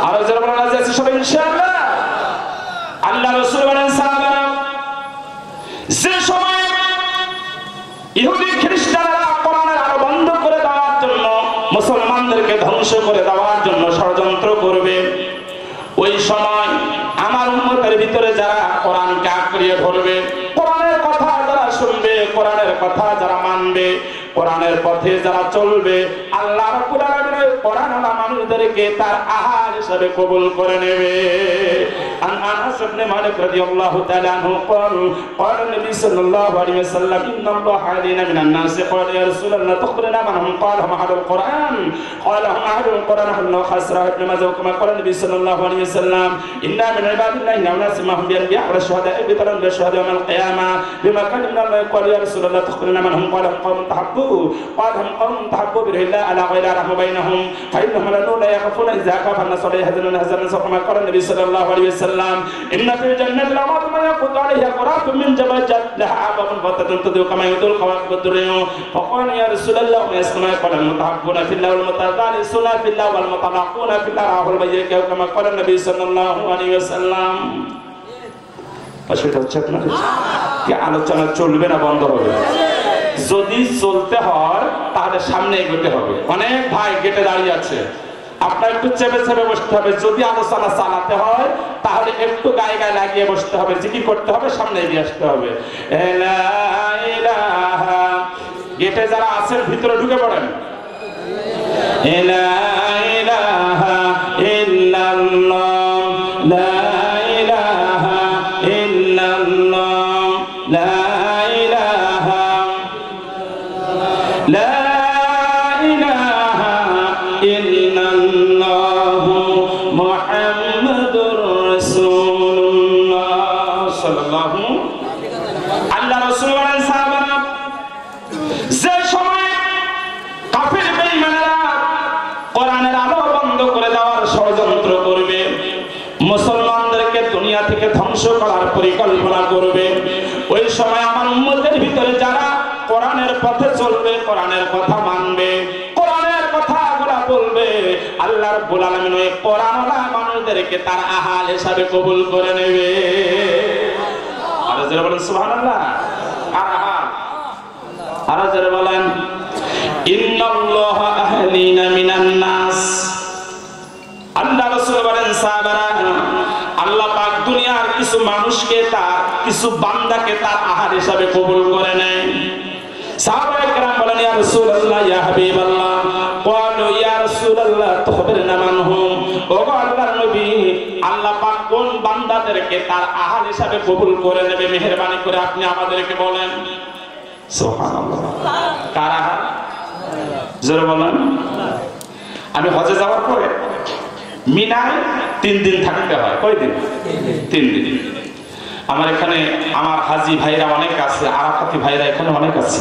আরো যারা বলেন রাজি আছে সবাই ইনশাআল্লাহ? আল্লাহ রাসূল বলেন সাহাবারা যে সময় ইহুদি খ্রিস্টানরা কোরআনের আলো বন্ধ করে দেওয়ার জন্য, মুসলমানদেরকে ধ্বংস করে দেওয়ার জন্য ষড়যন্ত্র করবে, ওই সময় আমার উম্মতের ভিতরে যারা কোরআনকে আঁকড়িয়ে ধরবে, কোরআনের কথা যারা শুনবে, কোরআনের কথা যারা মানবে, কোরআনের পথে যারা চলবে, আল্লাহ রাব্বুল আলামিন কোরআনওয়ালা মানুষদেরকে তার আহাল হিসেবে কবুল করে নেবে। আনাস ইবনে মালিক রাদিয়াল্লাহু তাআলা আনহু قال النبي صلى الله عليه وسلم ان الله علينا من الناس قال يا رسول الله تخبرنا من هم قال هم اهل القران قال هم اهل القران هم خسر ابن ماجه كما قال النبي صلى الله عليه وسلم ان من عباد الله ناس ما هم بانبياء والشهداء بطلب الشهداء يوم القيامه بما كان من الله قال يا رسول الله تخبرنا من هم قال هم قوم تحبوا قال هم قوم تحبوا به الله على غير رحم بينهم فانهم لا يخافون اذا خاف الناس ولا يحزنون حزنا كما قال النبي صلى الله عليه وسلم ان في الجنه لما يقول عليها قرات من جبل لها باب فتنتظر كما يدل قواعد الدريم فقال يا رسول الله يسمع قال المتحبون في الله والمتدارسون في الله والمطلقون في الله كما قال النبي صلى الله عليه وسلم। আসলে হচ্ছে আপনাদের কি আলোচনা চলবে না বন্ধ হবে? যদি চলতে হয় তাহলে সামনে এগোতে হবে। অনেক ভাই গেটে দাঁড়িয়ে আছে, আপনার একটু চেপে চেপে বসতে হবে। যদি আলোচনা চালাতে হয় তাহলে একটু গায়ে গায়ে লাগিয়ে বসতে হবে, জিকির করতে হবে, সামনে এগিয়ে আসতে হবে। গেটে যারা আছেন ভিতরে ঢুকে পড়েন। লা ইলাহা ইল্লাল্লাহ লা ইলাহা ইল্লাল্লাহ লা ইলাহা লা মুসলমানদেরকে দুনিয়া থেকে ধ্বংস করার পরিকল্পনা করবে, ওই সময় আমার উম্মতের ভিতরে যারা কোরআনের পথে চলবে, কোরআনের কথা মানবে, কোরআনের কথাগুলো বলবে, আল্লাহ রাব্বুল আলামিন ওই কোরআনওয়ালা মানুষদেরকে তার আহাল হিসাবে কবুল করে নেবে। আর যারা বলেন সুবহানাল্লাহ, আর যারা বলেন ইন্নাল্লাহা আহলিনা মিনান নাস। আল্লাহ রাসূল বলেন সাহাবারা, আল্লাহ পাক দুনিয়ার কিছু মানুষকে তার কিছু বান্দাকে তার আহার হিসাবে কবুল করে নেয়। সাহাবায়ে কেরাম বলেন ইয়া রাসূলুল্লাহ ইয়া হাবিবাল্লাহ, ক্বালু ইয়া রাসূলুল্লাহ তুখবিরনা মানহুম। ও আল্লাহর নবী, আল্লাহ পাক কোন বান্দাদেরকে তার আহার হিসাবে কবুল করে নেবে মেহেরবানি করে আপনি আমাদেরকে বলেন। সুবহানাল্লাহ। কারা? জোরে বলেন। আমি হজে যাওয়ার পরে মিনায় 3 দিন থাকতে হয়। কয় দিন? 3 দিন। আমার এখানে আমার হাজি ভাইরা অনেক আছে, আরাফাতি ভাইরা এখানে অনেক আছে।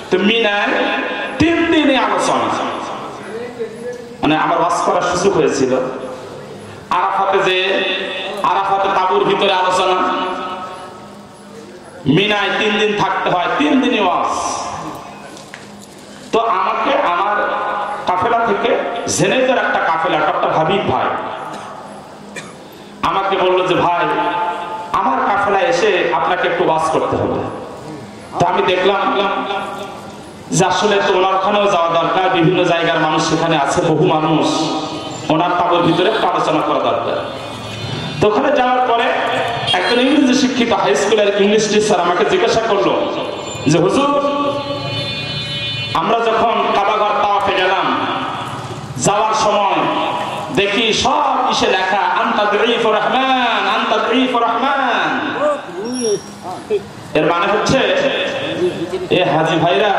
তো মিনায় 3 দিনে আলোচনা, মানে আমার ওয়াজ করার সুযোগ হয়েছিল। আরাফাতে তাবুর ভিতরে আলোচনা, মিনায় 3 দিন থাকতে হয়, 3 দিনই ওয়াজ। তো আমাকে আমার কাফেলা থেকে জেনেজার একটা কাফেলা, ডক্টর হাবিব ভাই আমাকে বললো যে ভাই আমার কাফেলা এসে আপনাকে একটু ওয়াজ করতে হবে। তো আমি দেখলাম যে আসলে তো ওনার ওখানেও যাওয়া দরকার, বিভিন্ন জায়গার মানুষ সেখানে আছে, বহু মানুষ, ওনার তাবুর ভিতরে একটু আলোচনা করা দরকার। তো ওখানে যাওয়ার পরে একজন ইংরেজি শিক্ষিত হাই স্কুলের ইংলিশ টিচার আমাকে জিজ্ঞাসা করলো যে হুজুর, আমরা যখন কাবাঘর তাওয়াফে গেলাম, যাওয়ার সময় দেখি সব ইসে লেখা আনতা দুঈফুর রহমান, আনতা দুঈফুর রহমান। এর মানে হচ্ছে এ হাজী ভাইরা,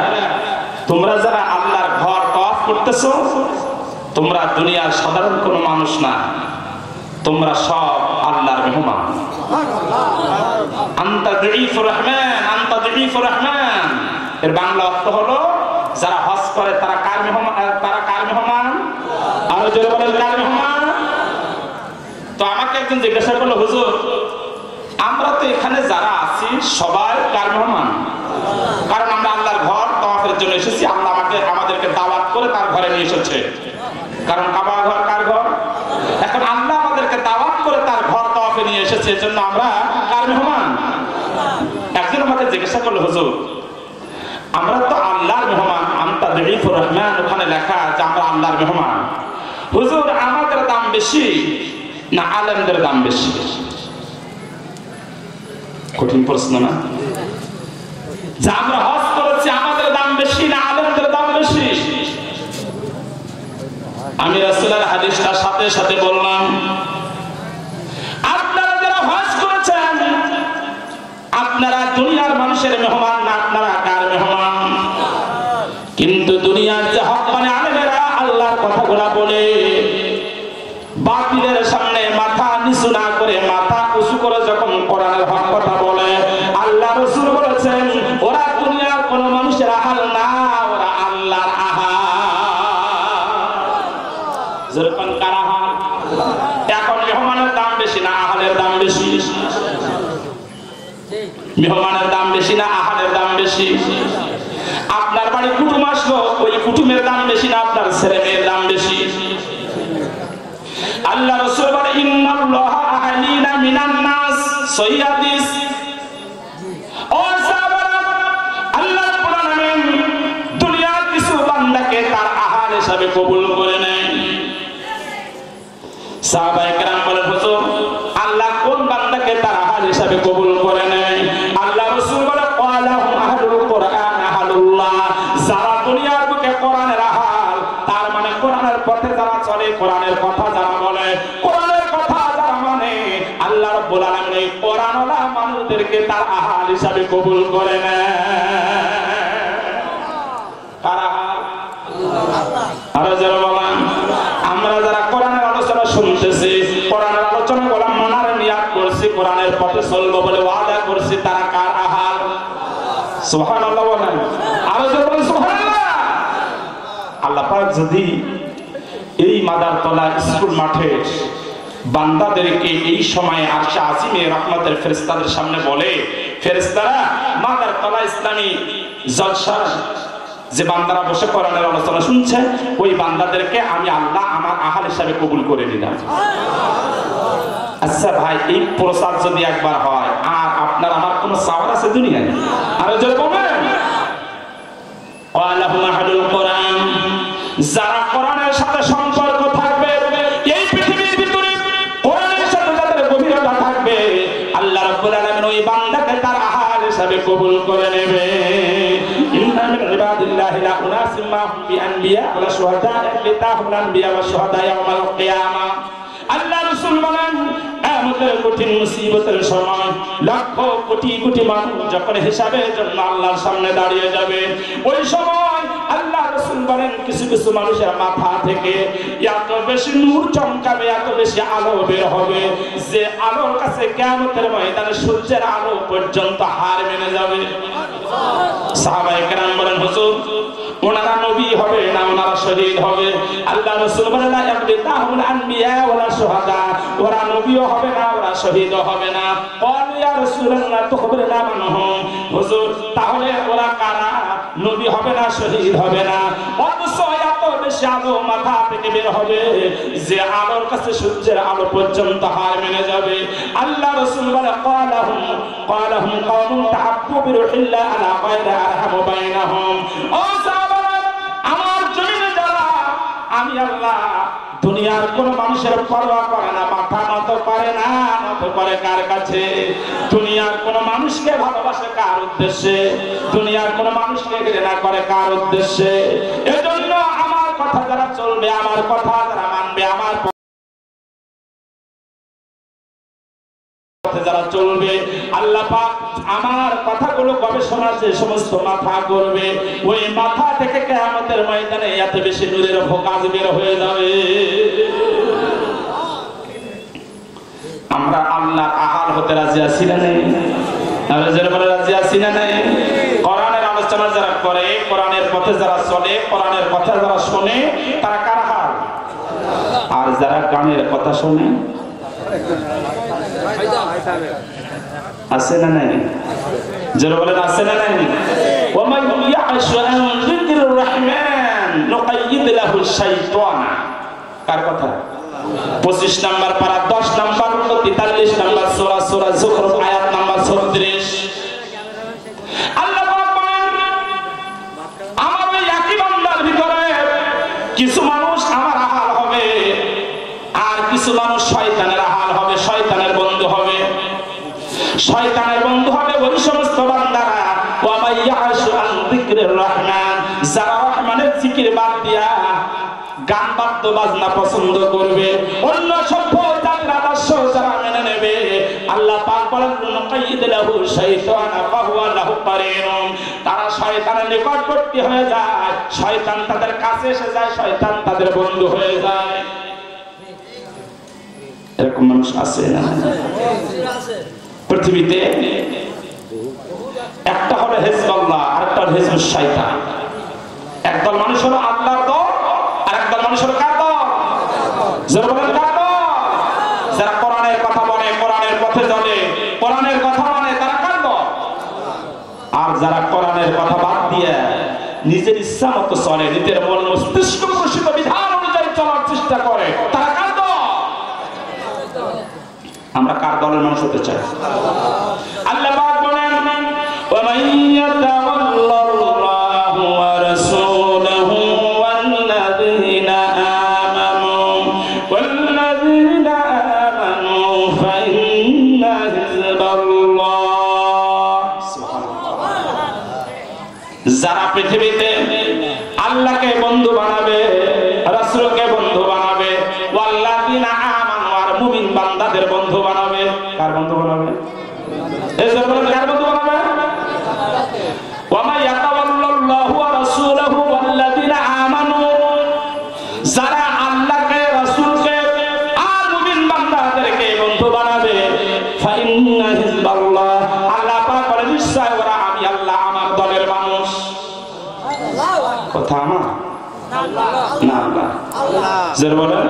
তোমরা যারা আল্লাহর ঘর তাওয়াফ করতেছো, তোমরা দুনিয়ার সাধারণ কোনো মানুষ না, তোমরা সব আল্লাহর মেহমান। আনতা দুঈফুর রহমান, আনতা দুঈফুর রহমান। এর বাংলা অর্থ হলো যারা হজ করে তারা কার মেহমান? তারা কার মেহমান? আর জোরে বলেন কার মেহমান? তো আমাকে একজন জিজ্ঞাসা করলো হুজুর, আমরা তো এখানে যারা আছি সবাই কার মেহমান? কারণ আমরা আল্লাহর ঘর তাওয়াফের জন্য এসেছি, আল্লাহ আমাদেরকে দাওয়াত করে তার ঘরে নিয়ে এসেছে। কারণ কাবা ঘর কার ঘর? এখন আল্লাহ আমাদেরকে দাওয়াত করে তার ঘর তাওয়াফে নিয়ে এসেছে, এজন্য আমরা কার মেহমান? একজন আমাকে জিজ্ঞাসা করলো হুজুর, আমরা তো আল্লাহর মেহমান, আনতা দুঈফুর রহমান, ওখানে লেখা যে আমরা আল্লাহর মেহমান। হুজুর, আমাদের দাম বেশি না আলেমদের দাম বেশি? কঠিন প্রশ্ন না? যে আমরা হজ করেছি আমাদের দাম বেশি না আলেমদের দাম বেশি? আমি রাসূলের হাদিসটার সাথে সাথে বললাম, আপনারা যারা হজ করেছেন আপনারা দুনিয়ার মানুষের মেহমান না, আপনারা কার মেহমান? কিন্তু দুনিয়ার যে হক্কানি আলেমেরা আল্লাহর কথাগুলো বলে, বাতিলের সামনে মাথা নিচু না করে মাথা উঁচু করে যখন কোরআনের হক কথা বলে, আল্লাহ রাসূল বলেছেন ওরা দুনিয়ার কোন মানুষের আহাল না, ওরা আল্লাহর আহাল। যেরকম কার আহাল? এখন মেহমানের দাম বেশি না আহালের দাম বেশি? মেহমানের দাম বেশি না আহালের দাম বেশি? আপনার বাড়ি কুটুম আসলো, ওই কুটুমের দাম বেশি না আপনার ছেলে মেয়ের দাম বেশি? আল্লাহ রাসূল বলেন ইন্নাল্লাহা আহলিনা মিনান নাস, সহিহ হাদিস। ও সাহাবারা, আল্লাহ রাব্বুল আলামিন দুনিয়ার কিছু বান্দাকে তার আহাল হিসাবে কবুল করে নেয়। সাহাবায়ে কেরাম বলেন হুজুর, আল্লাহ কোন বান্দাকে তার আহাল হিসাবে কবুল করে নেয়? আল্লাহ রাসূল বলেন ক্বালাহু আহলুল কুরআন আহলুল্লাহ, যারা দুনিয়ার বুকে কোরআনের আহাল, তার মানে কোরআনের পথে যারা চলে, কোরআনের কথা যারা বলে, কোরআনের কথা যারা মানে, আল্লাহ রাব্বুল আলামিন এই কোরআনওয়ালা মানুষদেরকে তার আহাল হিসাবে কবুল করে নেয়। কার আহাল? আর যারা বলেন আমরা যারা কোরআনের আলোচনা শুনতেছি, কোরআনের আলোচনা গুলো মানার নিয়াত করছি, কোরআনের পথে চলবো বলে ওয়াদা করছি, তারা কার আহাল? সুবহানাল্লাহ বলেন। আর যারা বলেন সুবহানাল্লাহ। আল্লাহ পাক যদি এই মাদারতলা স্কুল মাঠে বান্দাদেরকে এই সময়ে আরশে আজিমে রহমতের ফেরেশতাদের সামনে বলে, ফেরেশতারা মাদারতলা ইসলামী জলসা যে বান্দারা বসে কোরআনের আলোচনা শুনছে, ওই বান্দাদেরকে আমি আল্লাহ আমার আহাল হিসাবে কবুল করে নিলাম। আচ্ছা ভাই, এই প্রসাদ যদি একবার হয় আর আপনার আমার কোনো চাওয়ার আছে দুনিয়ায়? আর যদি বলেন ওয়ালাহুম আহাদুল কোরআন, যারা কোরআনের সাথে সম্পর্ক থাকবে, এই পৃথিবীর ভিতরে কোরআনের সাথে যাদের গভীরতা থাকবে, আল্লাহ রাব্বুল আলামিন ওই বান্দাকে তার আহার হিসাবে কবুল করে নেবে। ইন্না মিন ইবাদিল্লাহি লা উনাসিম মা হুম বিআনবিয়া ওয়া শুহাদা লিতাহুল আনবিয়া ওয়া শুহাদা ইয়াউমাল কিয়ামা। আল্লাহ রাসূল বলেন, কিয়ামতের কঠিন মুসিবতের সময় লক্ষ কোটি কোটি মানুষ যখন হিসাবের জন্য আল্লাহর সামনে দাঁড়িয়ে যাবে, ওই সময় আল্লাহ রাসূল বলেন কিছু কিছু মানুষের মাথা থেকে এত বেশি নূর চমকাবে, এত বেশি আলো বের হবে, যে আলোর কাছে কিয়ামতের ময়দানে সূর্যের আলো পর্যন্ত হার মেনে যাবে। সাহাবায়ে কেরাম বলেন, হুজুর ওনারা নবী হবে না ওনারা শহীদ হবে? আল্লাহ রাসূল বলেন, লা ইয়াকবিতাহুল আনবিয়া ওয়ালা শুহাদা, ওরা নবীও হবে না ওরা শহীদও হবে না। ক্বালু ইয়া রাসূলুল্লাহ তুখবিরনা মানহুম, হুজুর তাহলে ওরা কারা? নবী হবে না শহীদ হবে না, অথচ এত বেশি আলো মাথা থেকে বের হবে যে আলোর কাছে সূর্যের আলো পর্যন্ত হার মেনে যাবে। আল্লাহ রাসূল বলেন, ক্বালাহুম কওমুন তাহাব্বু বিরুহিল্লাহ আলা গায়রি আরহামু বাইনাহুম। ও সাহাবারা, আমার জমিনে যারা আমি আল্লাহ দুনিয়ার কোন মানুষের পরোয়া করে না, মাথা নত করে না, নত করে কার কাছে? দুনিয়ার কোন মানুষকে ভালোবাসে কার উদ্দেশ্যে? দুনিয়ার কোন মানুষকে ঘৃণা করে কার উদ্দেশ্যে? এজন্য আমার কথা যারা চলবে, আমার কথা যারা মানবে, আমার যারা চলবে, আল্লাহ পাক আমার কথাগুলো গবেষণা যে সমস্ত মাথা করবে, ওই মাথা থেকে কিয়ামতের ময়দানে এত বেশি নূরের ফোকাস বের হয়ে যাবে। আমরা আল্লাহর আহাল হতে রাজি আছি না নাই? আমরা যারা বলে রাজি আছি না নাই? কোরআনের আলোচনা যারা করে, কোরআনের পথে যারা চলে, কোরআনের কথা যারা শোনে, তারা কার হাল? আর যারা গানের কথা শোনে আছে না নাই? যারা বলেন আছে না নাই? ওয়া মান ইয়াশু আন যিকরির রহমান নুকাইয়িদ লাহু শাইতানা, কার কথা? 25 নাম্বার পারা 10 নাম্বার 43 নাম্বার সূরা সূরা যুখরুফ আয়াত নাম্বার 36। আল্লাহ পাক বলেন, আমার ওই একই বান্দার ভিতরে কিছু মানুষ আমার আহাল হবে, আর কিছু মানুষ শয়তানের আহাল হবে, শয়তানের বন্ধু হবে। শয়তানের বন্ধু হবে ওই সমস্ত বান্দারা ওয়া মাইয়াশু আন যিকরির রহমান, যারা রহমানের জিকির বাদ দিয়া গান বাদ্য বাজনা পছন্দ করবে, অন্য সভ্য জাতির আদর্শ যারা মেনে নেবে, আল্লাহ পাক বলেন নুকাইয়িদ লাহু শাইতানা ফাহুয়া লাহু কারিনুন, তারা শয়তানের নিকটবর্তী হয়ে যায়, শয়তান তাদের কাছে এসে যায়, শয়তান তাদের বন্ধু হয়ে যায়। এরকম মানুষ আছে না? পৃথিবীতে একটা হলো হিজবুল্লাহ, আরেকটা হলো হিজবুশ শয়তান। একদল মানুষ হলো আল্লাহর দল, আর একদল মানুষ হলো কার দল? যারা বলেন কার দল? যারা কোরআনের কথা বলে, কোরআনের পথে চলে, কোরআনের কথা মানে, তারা কার দল? আর যারা কোরআনের কথা বাদ দিয়ে নিজের ইচ্ছা মতো চলে, নিজের মন মস্তিষ্ক প্রসূত বিধান অনুযায়ী চলার চেষ্টা করে, তারা কার দল? আমরা কার দলের মানুষ হতে চাই? আল্লাহ পাক বলেন, ওয়া মান ইয়াতাওয়াল্লাল্লাহু ওয়া রাসূলুহু ওয়াল্লাযীনা আমানু ফা ইন্না হিজবাল্লাহ। সুবহানাল্লাহ। যারা পৃথিবীতে আল্লাহকে বন্ধু বানাবে, রাসূলকে বন্ধু বানাবে, ওয়াল্লাযীনা আমানু আর মুমিন বান্দাদের বন্ধু বানাবে, কার বন্ধু বানাবে? এই যে বলেন কার বন্ধু বানাবে? ওয়া মা ইয়াতাওয়াল্লাহু ওয়া রাসূলুহু ওয়াল্লাযীনা আমানু, যারা আল্লাহকে, রাসূলকে আর মুমিন বান্দাদেরকে বন্ধু বানাবে, ফা ইন্না হিজবাল্লাহ, আল্লাহ পাক বলেন নিশ্চয় ওরা আমি আল্লাহ আমার দলের মানুষ। কথা আমার না, আল্লাহ যারা বলেন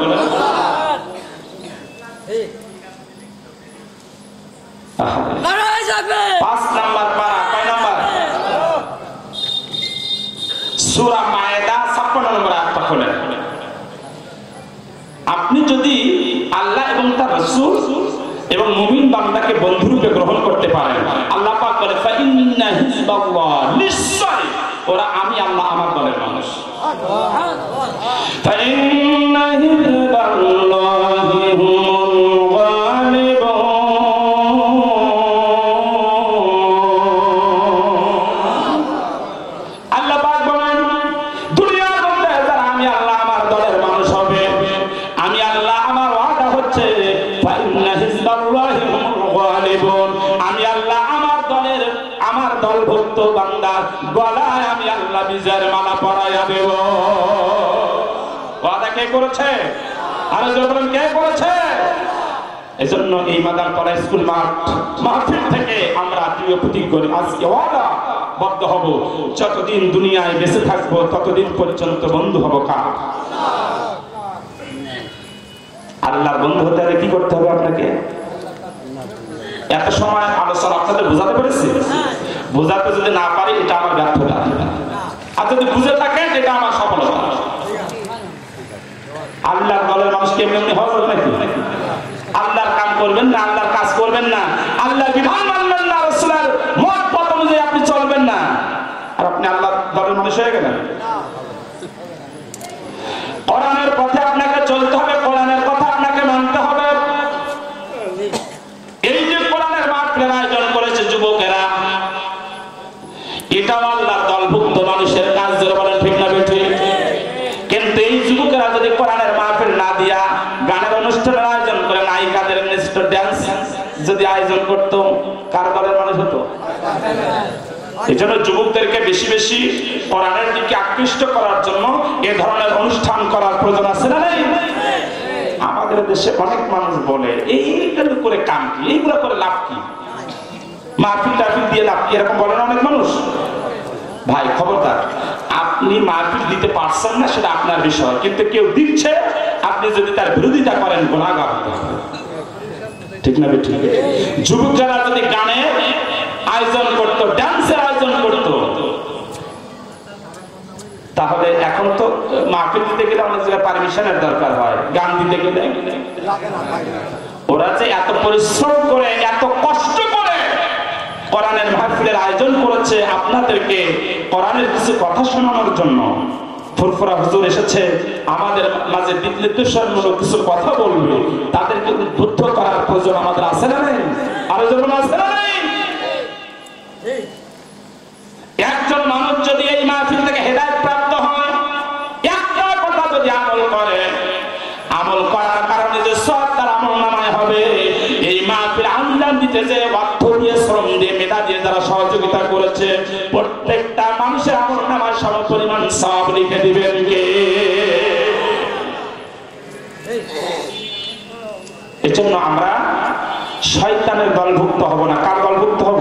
পাঁচ নাম্বার পারা, কয় নাম্বার? সূরা মায়েদা 56 নম্বর আয়াতটা খোলেন। আপনি যদি আল্লাহ এবং তার রাসূল এবং মুমিন বান্দাকে বন্ধুরূপে গ্রহণ করতে পারেন, আল্লাহ পাক বলে ফা ইন্না হিজবাল্লাহ, নিশ্চয় ওরা আমি আল্লাহ আমার দলের মানুষ। গলায় আমি আল্লাহ বিজয়ের মালা পরাইয়া দেব। ওয়াদা কে করেছে? আরো জোরে বলেন, কে করেছে? এজন্য এই মাদারপাড়া স্কুল মাহফিল থেকে আমরা প্রিয় প্রতিজ্ঞ করি, আজকে ওয়াদা বদ্ধ হব, যতদিন দুনিয়ায় বেঁচে থাকবো ততদিন পর্যন্ত বন্ধু হব কার? আল্লাহর বন্ধু হতে হলে কি করতে হবে আপনাকে? এত সময় আলোচনা আপনাদের বোঝাতে পেরেছি? বোঝাতে যদি না পারি এটা আমার ব্যর্থতা, আর যদি বুঝে থাকেন এটা আমার সফলতা। আল্লাহর দলের মানুষ কেমনি এমনি হবে নাকি? আল্লাহর কাম করবেন না, আল্লাহর কাজ করবেন না, আল্লাহর বিধান মানবেন না, রাসূলের মত পথ অনুযায়ী আপনি চলবেন না, আর আপনি আল্লাহর দলের মানুষ হয়ে গেলেন। কোরআনের পথে আপনাকে চলতে হবে, কোরআনের কথা আপনাকে মানতে হবে। এই যে কোরআনের মাহফিলের আয়োজন করেছে যুবকেরা, এটাও আল্লাহর দলভুক্ত মানুষের কাজ, ধরে বলেন ঠিক না বেঠিক? কিন্তু এই যুবকেরা যদি কোরআনের মাহফিল না দিয়া গানের অনুষ্ঠানের আয়োজন করে, নায়িকাদের নৃত্য ড্যান্স যদি আয়োজন করতো, কার দলের মানুষ হতো? এই জন্য যুবকদেরকে বেশি বেশি কোরআনের দিকে আকৃষ্ট করার জন্য এ ধরনের অনুষ্ঠান করার প্রয়োজন আছে না নেই? আমাদের দেশে অনেক মানুষ বলে এইগুলো করে কাম কি, এইগুলো করে লাভ কি, মাহফিল টাফিল দিয়ে লাভ কি, এরকম বলেন অনেক মানুষ। ভাই খবরদার, আপনি মাহফিল দিতে পারছেন না সেটা আপনার বিষয়, কিন্তু কেউ দিচ্ছে, আপনি যদি তার বিরোধিতা করেন গুনাহগার হতে হবে, ঠিক না ঠিক? যুবক যারা যদি গানের আয়োজন করতো, ডান্সের আয়োজন করতো, তাহলে এখন তো মাহফিল দিতে গেলে অনেক জায়গায় পারমিশনের দরকার হয়, গান দিতে গেলে। ওরা যে এত পরিশ্রম করে, এত কষ্ট করে কোরআনের মাহফিলের আয়োজন করেছে আপনাদেরকে কোরআনের কিছু কথা শোনানোর জন্য। ফুরফুরা হুজুর এসেছে আমাদের মাঝে দিকনির্দেশনমূলক কিছু কথা বলবে, তাদেরকে উদ্বুদ্ধ করার প্রয়োজন আমাদের আছে না নেই? আরো যেমন আছে না নেই? একজন মানুষ যদি এই মাহফিল থেকে হেদায়েত প্রাপ্ত হয়, একটা কথা যদি আমল করে, আমল করার কারণে যে সব তার আমলনামায় হবে, এই মাহফিল আঞ্জাম দিতে যে অর্থ দিয়ে, শ্রম দিয়ে, মেধা দিয়ে যারা সহযোগিতা করেছে, প্রত্যেকটা মানুষের আমলনামায় সমপরিমাণ সওয়াব লিখে দিবেন কে? এজন্য আমরা শয়তানের দলভুক্ত হব না। কার দলভুক্ত হব?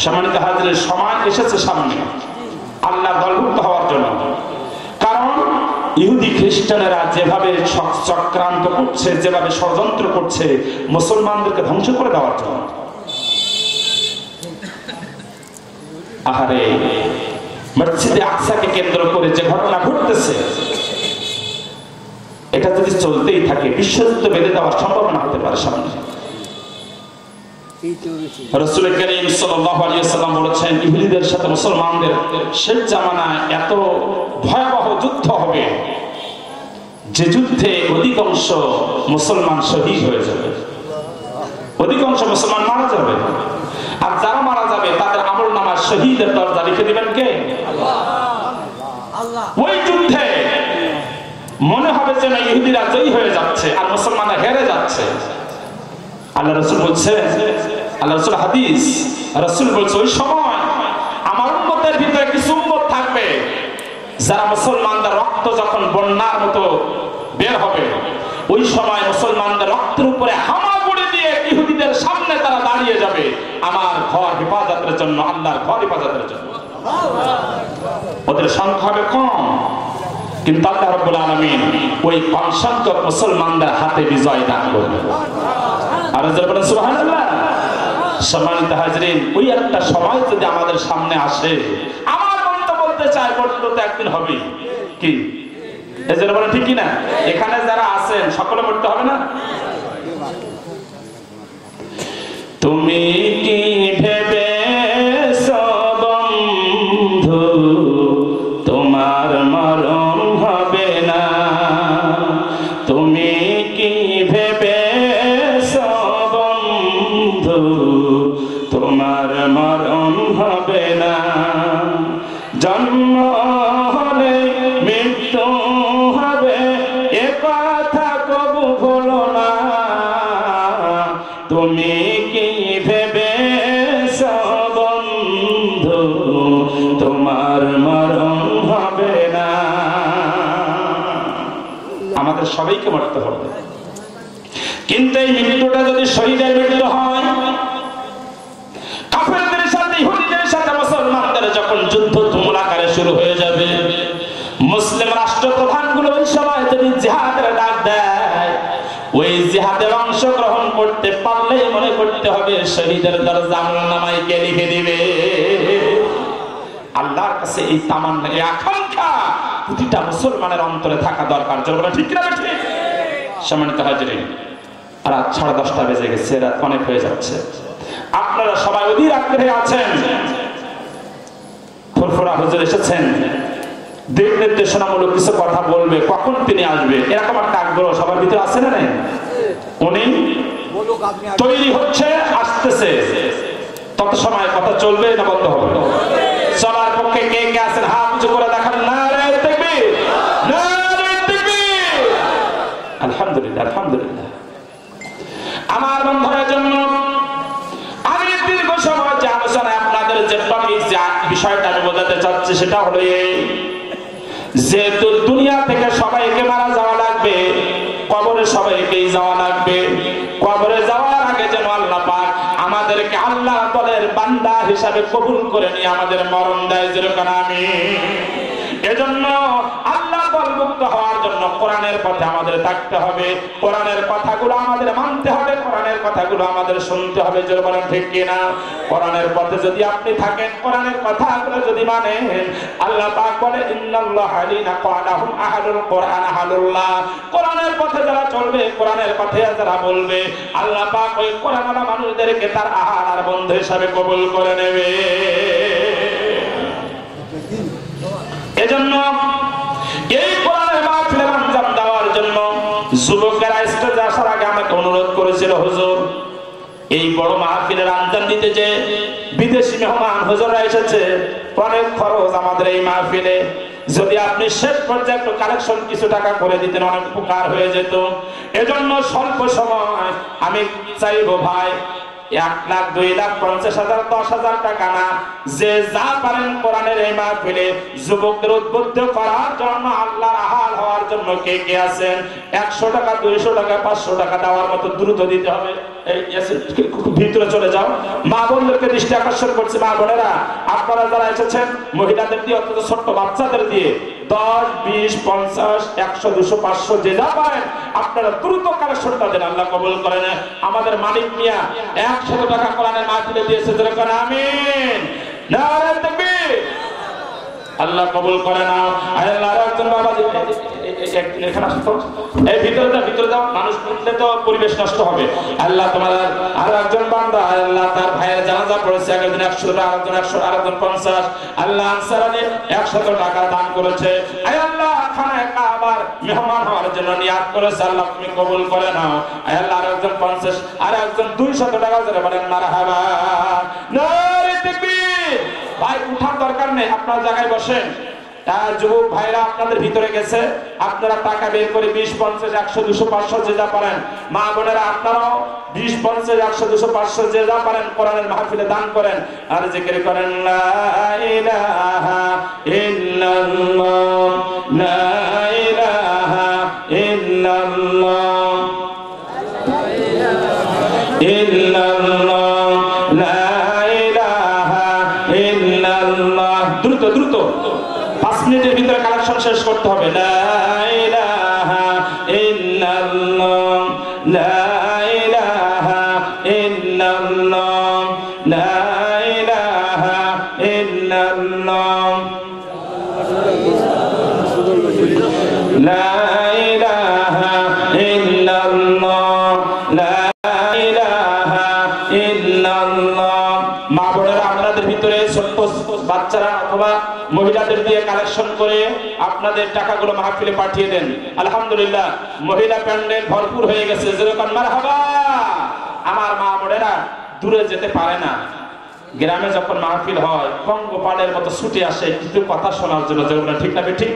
সম্মানিত হাজিরের সময় এসেছে সামনে আল্লাহর দলভুক্ত হওয়ার জন্য। কারণ ইহুদি খ্রিস্টানেরা যেভাবে চক্রান্ত করছে, যেভাবে ষড়যন্ত্র করছে মুসলমানদেরকে ধ্বংস করে দেওয়ার জন্য। আহারে, মসজিদে আকসাকে কেন্দ্র করে যে ঘটনা ঘটতেছে, এটা যদি চলতেই থাকে বিশ্বযুদ্ধ বেঁধে দেওয়ার সম্ভাবনা হতে পারে সামনে। রাসূল করিম সাল্লাল্লাহু আলাইহি ওয়াসাল্লাম বলেছেন, ইহুদিদের সাথে মুসলমানদের শেষ জামানায় এত ভয়াবহ যুদ্ধ হবে যে যুদ্ধে অধিকাংশ মুসলমান শহীদ হয়ে যাবে, অধিকাংশ মুসলমান মারা যাবে, আর যারা মারা যাবে তাদের আমলনামায় শহীদের দরজা লিখে দিবেন কে? আল্লাহ। ওই যুদ্ধে মনে হবে যেন ইহুদিরা জয়ী হয়ে যাচ্ছে আর মুসলমানরা হেরে যাচ্ছে। আল্লাহ রাসূল বলছে, আল্লাহ রাসূল হাদিস, রাসূল বলছে ওই সময় আমার উম্মতের ভিতরে কিছু উম্মত থাকবে যারা মুসলমানদের রক্ত যখন বন্যার মতো বের হবে, ওই সময় মুসলমানদের রক্তের উপরে হামাগুড়ি দিয়ে ইহুদিদের সামনে তারা দাঁড়িয়ে যাবে আমার ঘর হেফাজতের জন্য, আল্লাহর ঘর হেফাজতের জন্য। ওদের সংখ্যা হবে কম, কিন্তু আল্লাহ রাব্বুল আলামিন ওই কম সংখ্যক মুসলমানদের হাতে বিজয় দান করবেন। আর যারা সুবহানাল্লাহ। সম্মানিত হাজরিন, ওই একটা সময় যদি আমাদের সামনে আসে, আমার মন তো বলতে চাই মরতে তো একদিন হবে, কি এজন্য বলেন ঠিক কি না? এখানে যারা আছেন সকলে মরতে হবে না? তুমি কি ভেবেছো বন্ধু তুমি কি ভেবেছো বন্ধু তোমার মরণ হবে না? আমাদের সবাইকে মরতে হবে, কিন্তু এই মৃত্যুটা যদি শহীদের মৃত্যু হয়, কাফেরদের সাথে ইহুদিদের সাথে মুসলমানদের যখন যুদ্ধ তুমুল আকারে শুরু হয়ে যাবে, মুসলিম রাষ্ট্রপ্রধানগুলো ওই সময় যদি জিহাদের ডাক দেয়, ওই জিহাদে অংশগ্রহণ করতে পারলে মনে করতে হবে শহীদের দরজা আমলনামায় কে লিখে দিবে। আল্লাহর কাছে এই তামান্না, এই আকাঙ্ক্ষা প্রতিটা মুসলমানের অন্তরে থাকা দরকার। জোরে ঠিক না ঠিক? সম্মানিত হাজিরিন, রাত 10:30 বেজে গেছে, রাত অনেক হয়ে যাচ্ছে। আপনারা সবাই অধীর আগ্রহে আছেন। ফুরফুরা হুজুর এসেছেন, দিক নির্দেশনামূলক কিছু কথা বলবে, কখন তিনি আসবে এরকম একটা আগ্রহ সবার ভিতরে আছে না নাই? উনি তৈরি হচ্ছে, আসতেছে, তত সময় কথা চলবে না বন্ধ হবে? চলার পক্ষে কে কে আছেন হাত উঁচু করে দেখান। নারে তাকবীর, নারে তাকবীর। আলহামদুলিল্লাহ, আলহামদুলিল্লাহ। আমার বন্ধুদের জন্য আমি দীর্ঘ সময় যে আলোচনায় আপনাদের যে টপিক, যে বিষয়টা আমি বোঝাতে চাচ্ছি সেটা হলো এই, যেহেতু দুনিয়া থেকে সবাইকে মারা যাওয়া লাগবে, কবরে সবাইকেই যাওয়া লাগবে। কবরে যাওয়ার আগে যেন আল্লাহ পাক আমাদেরকে আল্লাহ দলের বান্দা হিসাবে কবুল করে নিয়ে আমাদের মরণ দেয়, যেরকম আমি। এজন্য আল্লাহ দলভুক্ত হওয়ার জন্য কোরআনের পথে আমাদের থাকতে হবে, কোরআনের কথাগুলো আমাদের মানতে হবে, কোরআনের কথাগুলো আমাদের শুনতে হবে। জোরে বলেন ঠিক কিনা? কোরআনের পথে যদি আপনি থাকেন, কোরআনের কথাগুলো যদি মানেন, আল্লাহ পাক বলে ইন্নাল্লাহা আলিনা ক্বালাহুম আহলুল কোরআন আহলুল্লাহ। কোরআনের পথে যারা চলবে, কোরআনের পথে যারা বলবে, আল্লাহ পাক ওই কোরআনওয়ালা মানুষদেরকে তার আহার আর বন্ধু হিসাবে কবুল করে নেবে। এজন্য এই কোরআনের মাহফিলের আঞ্জাম দেওয়ার জন্য যুবকেরা স্টেজে আসার আগে আমাকে অনুরোধ করেছিল, হুজুর এই বড় মাহফিলের আঞ্জাম দিতে যে বিদেশি মেহমান হুজুররা এসেছে, অনেক খরচ আমাদের এই মাহফিলে, যদি আপনি শেষ পর্যায়ে একটু কালেকশন কিছু টাকা করে দিতেন অনেক উপকার হয়ে যেত। এজন্য স্বল্প সময় আমি চাইবো ভাই 1 লাখ, 2 লাখ, 50,000, 10,000 টাকা না, যে যা পারেন কোরআনের এই মাহফিলে যুবকদের উদ্বুদ্ধ করার জন্য, আল্লাহর আহাল হওয়ার জন্য কে কে আছেন, 100 টাকা, 200 টাকা, 500 টাকা দেওয়ার মতো দ্রুত দিতে হবে। এই ভিতরে চলে যাও। মা বোনদেরকে দৃষ্টি আকর্ষণ করছে, মা বোনেরা আপনারা যারা এসেছেন, মহিলাদের দিয়ে অন্তত ছোট্ট বাচ্চাদের দিয়ে 10, 20, 50, 100, 200, 500 যে যা পারেন আপনারা দ্রুত কালেকশনটা দেন, আল্লাহ কবুল করেন। আমাদের মালিক মিয়া 100 টাকা কোরআনের মাহফিলে দিয়েছে, যেরকম আমিন, নারে তাকবীর। আল্লাহ কবুল করে নাও। আল্লাহর একজন বাবা এখানে আসতো, এই ভিতরে দাও, মানুষ বললে তো পরিবেশ নষ্ট হবে। আল্লাহ তোমার আর একজন বান্দা, আল্লাহ তার ভাইয়ের জানাজা পড়েছে, একজন 100, আরেকজন 100, আরেকজন 50, আল্লাহ আনসারে 100 টাকা দান করেছে। আল্লাহ খানায় কাবার মেহমান হওয়ার জন্য নিয়াত করেছে, আল্লাহ তুমি কবুল করে নাও। আল্লাহ আর একজন 50, আর একজন 200 টাকা ধরে বলেন মারহাবা, নারে তাকবীর। ভাই উঠার দরকার নেই, আপনার জায়গায় বসেন। যুবক ভাইরা আপনাদের ভিতরে গেছে, আপনারা টাকা বের করে 20, 50, 100, 200, 500 যে যা পারেন। মা বোনেরা আপনারাও 20, 50, 100, 200, 500 যে যা পারেন কোরআনের মাহফিলে দান করেন আর জিকির করেন, লা ইলাহা ইল্লাল্লাহ, লা ইলাহা ইল্লাল্লাহ, ইল্লাল্লাহ, লা ইলাহা ইল্লাল্লাহ। দ্রুত দ্রুত 5 মিনিটের ভিতরে কালেকশন শেষ করতে হবে। লা ইলাহা ইল্লাল্লাহ, লা ইলাহা ইল্লাল্লাহ, লা ইলাহা ইল্লাল্লাহ, লা ইলাহা ইল্লাল্লাহ, লা ইলাহা ইল্লাল্লাহ। মা বোনেরা আপনাদের ভিতরে ছোট্ট বাচ্চারা অথবা মহিলাদের দিয়ে কালেকশন করে আপনাদের টাকাগুলো মাহফিলে পাঠিয়ে দেন। আলহামদুলিল্লাহ মহিলা প্যান্ডেল ভরপুর হয়ে গেছে, যেরকম মারহাবা। আমার মা বোনেরা দূরে যেতে পারে না, গ্রামে যখন মাহফিল হয় পঙ্গপালের মতো ছুটে আসে কিছু কথা শোনার জন্য, যেগুলো ঠিক না ঠিক।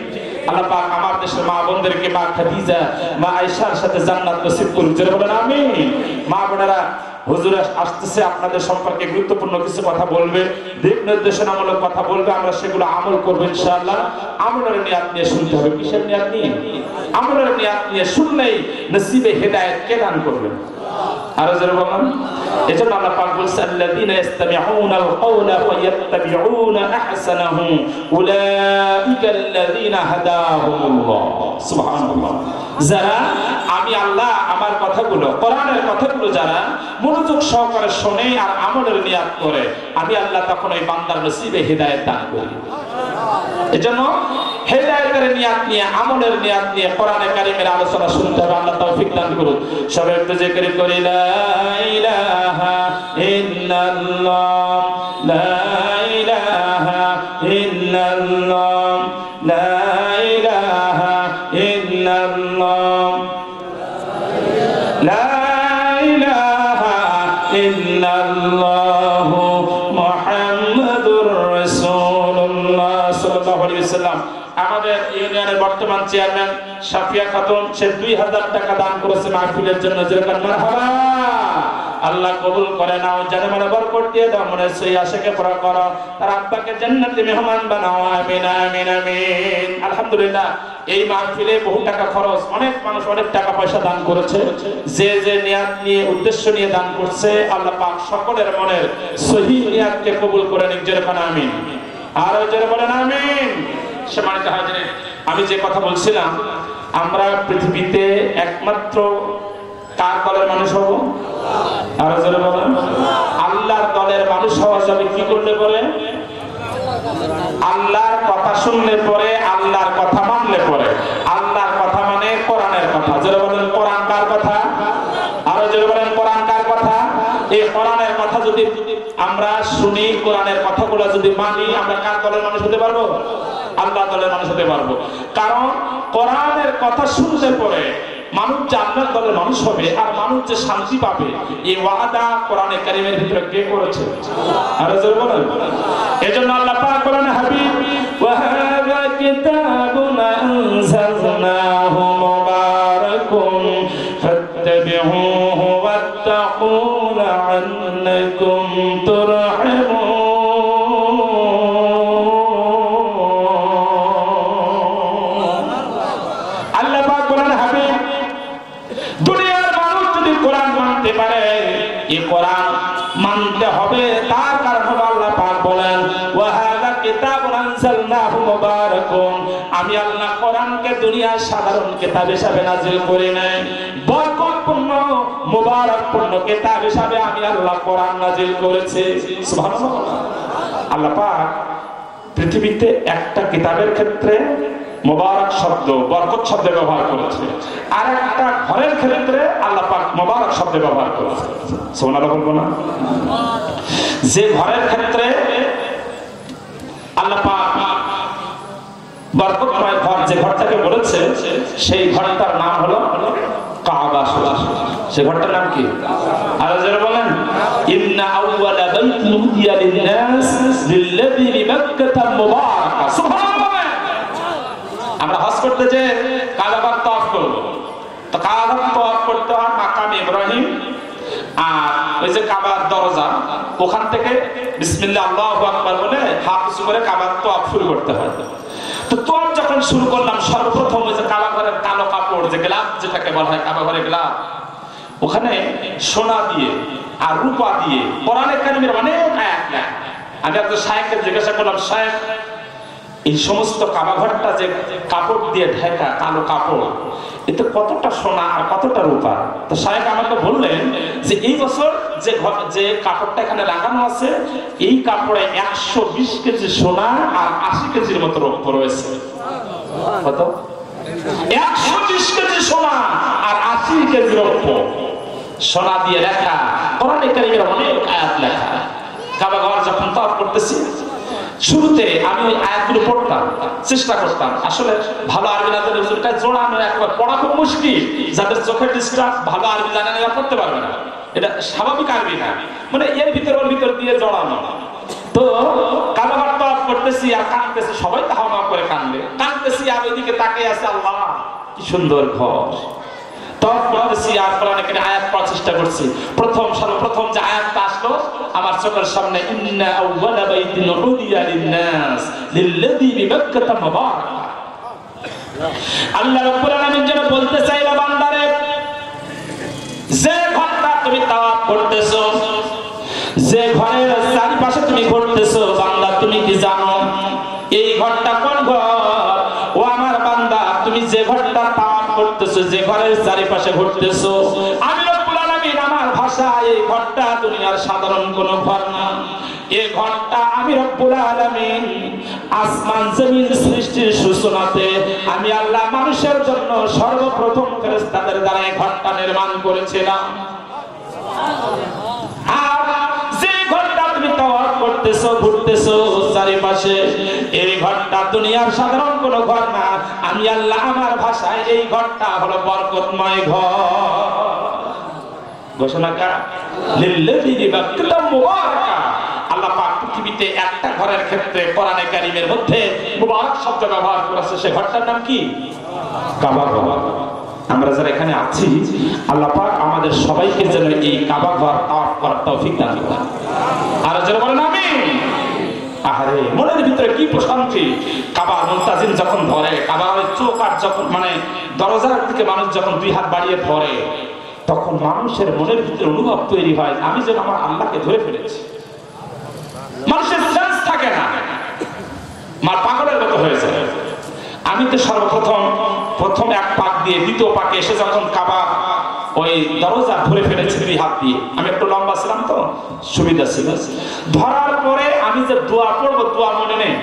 আল্লাহ পাক আমার দেশের মা বোনদেরকে মা খাদিজা, মা আয়েশার সাথে জান্নাত নসিব করুক, যেটা বলেন আমিন। মা বোনেরা হুজুর আসতেছে, আপনাদের সম্পর্কে গুরুত্বপূর্ণ কিছু কথা বলবে, দিক নির্দেশনামূলক কথা বলবে, আমরা সেগুলো আমল করবো ইনশাআল্লাহ। আমলের নিয়াত নিয়ে শুনতে হবে। কিসের নিয়াত নিয়ে? আমলের নিয়াত নিয়ে শুনলেই নসিবে হেদায়েত কে দান করবেন? আরো জোরে বলুন। এজন্য আল্লাহ পাক বলেছেন আল্লাযীনা ইসতামিউনাল কাওলা ফায়াত্তাবিউনা আহসানাহু উলাইকাল্লাযীনা হাদাহুমুল্লাহ। সুবহানাল্লাহ। যারা আমি আল্লাহ আমার কথাগুলো, কোরআনের কথাগুলো যারা মনোযোগ সহকারে শুনে আর আমলের নিয়াত করে, আমি আল্লাহ তখন ওই বান্দার নসিবে হেদায়েত দান করি। এজন্য হেদায়েতের নিয়াত নিয়ে, আমলের নিয়াত নিয়ে কোরআনে কারীমের আলোচনা শুনতে হবে। আল্লাহ তৌফিক দান করুন। সবাই একটু জিকির করি লা ইলাহা ইল্লাল্লাহ, লা ইলাহা ইল্লাল্লাহ, লা ইলাহা ইল্লাল্লাহ, লা ইলাহা ইল্লাল্লাহ মুহাম্মাদুর রাসূলুল্লাহ সাল্লাল্লাহু আলাইহি ওয়াসাল্লাম। আমাদের ইউনিয়নের বর্তমান চেয়ারম্যান সাফিয়া খাতুন, সে 2000 টাকা দান করেছে মাহফিলের জন্য। যেরকম মারহাবা, আল্লাহ কবুল করে নাও, জানে মানে বরকত দিয়ে দাও, মনে সেই আশাকে পুরা করো, তার আব্বাকে জান্নাতে মেহমান বানাও। আমিন আমিন আমিন। আলহামদুলিল্লাহ, এই মাহফিলে বহু টাকা খরচ, অনেক মানুষ অনেক টাকা পয়সা দান করেছে। যে যে নিয়াত নিয়ে, উদ্দেশ্য নিয়ে দান করছে, আল্লাহ পাক সকলের মনের সহিহ নিয়াতকে কবুল করে নিক। যেরকম আমিন। আর যারা বলেন আমিন। সম্মানিত হাজিরিন, আমি যে কথা বলছিলাম, আমরা পৃথিবীতে একমাত্র কার দলের মানুষ হব? আর যারা বলেন আল্লাহর দলের মানুষ হওয়া যাবে কি করলে পরে? আল্লাহর কথা শুনলে পরে, আল্লাহর কথা মানলে পরে। আল্লাহর কথা মানে কোরআনের কথা। যারা বলেন কোরআন কার কথা? আর যারা বলেন কোরআন কার কথা? এই কোরআনের কথা যদি আমরা শুনি, কোরআনের কথাগুলো যদি মানি, আমরা কার দলের মানুষ হতে পারবো? আল্লাহ দলের মানুষ হতে পারবো। কারণ কোরআনের কথা শুনলে পরে মানুষ যে আল্লাহর দলের মানুষ হবে আর মানুষ যে শান্তি পাবে, এই ওয়াদা কোরআনে কারীমের ভিতরে কে করেছে? আর জোরে বলেন। এজন্য আল্লাহ পাক বলেন হাবিব ওয়া হাযা কিতাবুন আনজালনাহু মুবারাকুন ফাত্তাবিউহু ওয়াত্তাকু লাআল্লাকুম তুরহামুন। কোরআন মানতে হবে, তার কারণ হলো আল্লাহ পাক বলেন ওয়া হাযা কিতাবুন আনজালনাহু মুবারাকুন। আমি আল্লাহ কোরআনকে দুনিয়ার সাধারণ কিতাব হিসেবে নাযিল করি নাই, বরকতপূর্ণ মুবারকপূর্ণ কিতাব হিসেবে আমি আল্লাহ কোরআন নাযিল করেছি। সুবহানাল্লাহ। আল্লাহ পাক পৃথিবীতে একটা কিতাবের ক্ষেত্রে মুবারক শব্দ, বরকত শব্দ ব্যবহার করেছে, আর একটা ঘরের ক্ষেত্রে আল্লাহ পাক মুবারক শব্দ ব্যবহার করেছে। সুবহানাল্লাহ বলবো না? যে ঘরের ক্ষেত্রে আল্লাহ পাক বরকতময় ঘর, যে ঘরটাকে বলেছে, সেই ঘরটার নাম হলো কাবা শরীফ। সেই ঘরটার নাম কি? আর যারা বলেন ইন্না আউওয়ালা বাইতিন উদিয়া লিন-নাস লিল্লাযী বিমাক্কাতা মুবারাকা। সুবহানাল্লাহ। আমরা হজ করতে যে কাবার তাওয়াফ করব, তো কাবার তাওয়াফ করতে হয় মাকাম ইব্রাহিম, আর ওই যে কাবার দরজা, ওখান থেকে বিসমিল্লাহ আল্লাহু আকবার বলে হাত উঁচু করে কাবার তাওয়াফ শুরু করতে হয়। তো তাওয়াফ যখন শুরু করলাম, সর্বপ্রথম ওই যে কাবা ঘরের কালো কাপড়, যে গ্লাভ যেটাকে বলা হয় কাবা ঘরের গ্লাভ, ওখানে সোনা দিয়ে আর রূপা দিয়ে কোরআনে কারীমের অনেক আয়াত লেখা। আমি একজন শায়েখকে জিজ্ঞাসা করলাম, শায়েখ এই সমস্ত কাবা ঘরটা যে কাপড় দিয়ে ঢাকা, কালো কাপড়, এতে কতটা সোনা আর কতটা রূপা? তো শায়েখ আমাকে বললেন যে এই বছর যে কাপড়টা এখানে লাগানো আছে, এই কাপড়ে 120 কেজি সোনা আর 80 কেজির মতো রৌপ্য রয়েছে। কত? 120 কেজি সোনা আর 80 কেজি রৌপ্য, সোনা দিয়ে লেখা, কোরআনে কারীমের অনেক আয়াত লেখা। কাবা ঘর যখন তাওয়াফ করতেছি, শুরুতে আমি ওই আয়াতগুলো পড়তাম, চেষ্টা করতাম। আসলে ভালো আরবি না জানলে হুজুরটা জোড়ানো একবার পড়া খুব মুশকিল। যাদের চোখের ডিস্টার্ব, ভালো আরবি জানেন এরা পড়তে পারবে না, এটা স্বাভাবিক আরবি না, মানে এর ভিতর ওর ভিতর দিয়ে জড়ানো। তো কাবা ঘর তাওয়াফ করতেছি আর কাঁদতেছি, সবাই তাহামা করে কাঁদতেছি আর ওইদিকে তাকিয়ে আছে, আল্লাহ কি সুন্দর ঘর। তওয়াফ করতেছি আর কোরআনে কারীমে আয়াত পড়ার চেষ্টা করছি। সর্বপ্রথম যে আয়াতটা আসলো আমার চোখের সামনে, ইন্না আউওয়ালা বাইতিন উদিয়া লিন-নাস লিল্লাযী বিবাক্কাতা মুবারাকা। আল্লাহ রাব্বুল আলামিন যেন বলতে চাইলো, বান্দারে যে ঘরটা তুমি তাওয়াফ করতেছো, যে ঘরের চারিপাশে তুমি ঘুরতেছো, বান্দা তুমি কি জানো এই ঘরটা কোন ঘর? ও আমার বান্দা, তুমি যে ঘরটা তাওয়াফ করতেছো, যে ঘরের চারিপাশে ঘুরতেছো, আমি রব্বুল আলামিন আমার ভাষায় এই ঘরটা দুনিয়ার সাধারণ কোনো ঘর না। এই ঘরটা আমি রব্বুল আলামিন আসমান জমিন সৃষ্টির সূচনাতে আমি আল্লাহ মানুষের জন্য সর্বপ্রথম ফেরেশতাদের দ্বারা এই ঘরটা নির্মাণ করেছিলাম। আর যে ঘরটা তুমি তাওয়াফ করতেছো, ঘুরতেছো চারিপাশে, এই ঘরটা দুনিয়ার সাধারণ কোনো ঘর না। আমি আল্লাহ আমার ভাষায় এই ঘরটা হলো বরকতময় ঘর। ঘোষণা করা লিল্লাযী বিবাক্কাতা মুবারাকা। আল্লাহ পাক পৃথিবীতে একটা ঘরের ক্ষেত্রে কোরআনে কারীমের মধ্যে মুবারক শব্দ ব্যবহার করেছে, সেই ঘরটার নাম কি? কাবা ঘর। আমরা যারা এখানে আছি, আল্লাহ পাক আমাদের সবাইকে যেন এই কাবা ঘর তাওয়াফ করার তৌফিক দান করেন। আর যারা বলেন আমিন। আরে মনের ভিতরে কি প্রশান্তি! কাবা মুনতাজিম যখন ধরে, কাবার চৌকাঠ যখন মানে দরজার দিকে মানুষ যখন দুই হাত বাড়িয়ে ধরে, তখন মানুষের মনের ভিতরে অনুভব তৈরি হয়, আমি যেন আমার আল্লাহকে ধরে ফেলেছি। মানুষের সেন্স থাকে না, পাগলের মতো হয়ে যায়। আমি তো প্রথম এক পাক দিয়ে দ্বিতীয় পাকে এসে যখন কাবা ওই দরজা ধরে ফেলেছি দুই হাত দিয়ে, আমি একটু লম্বা ছিলাম তো সুবিধা ছিল, ধরার পরে আমি যে দোয়া পড়বো, দোয়া মনে নেই,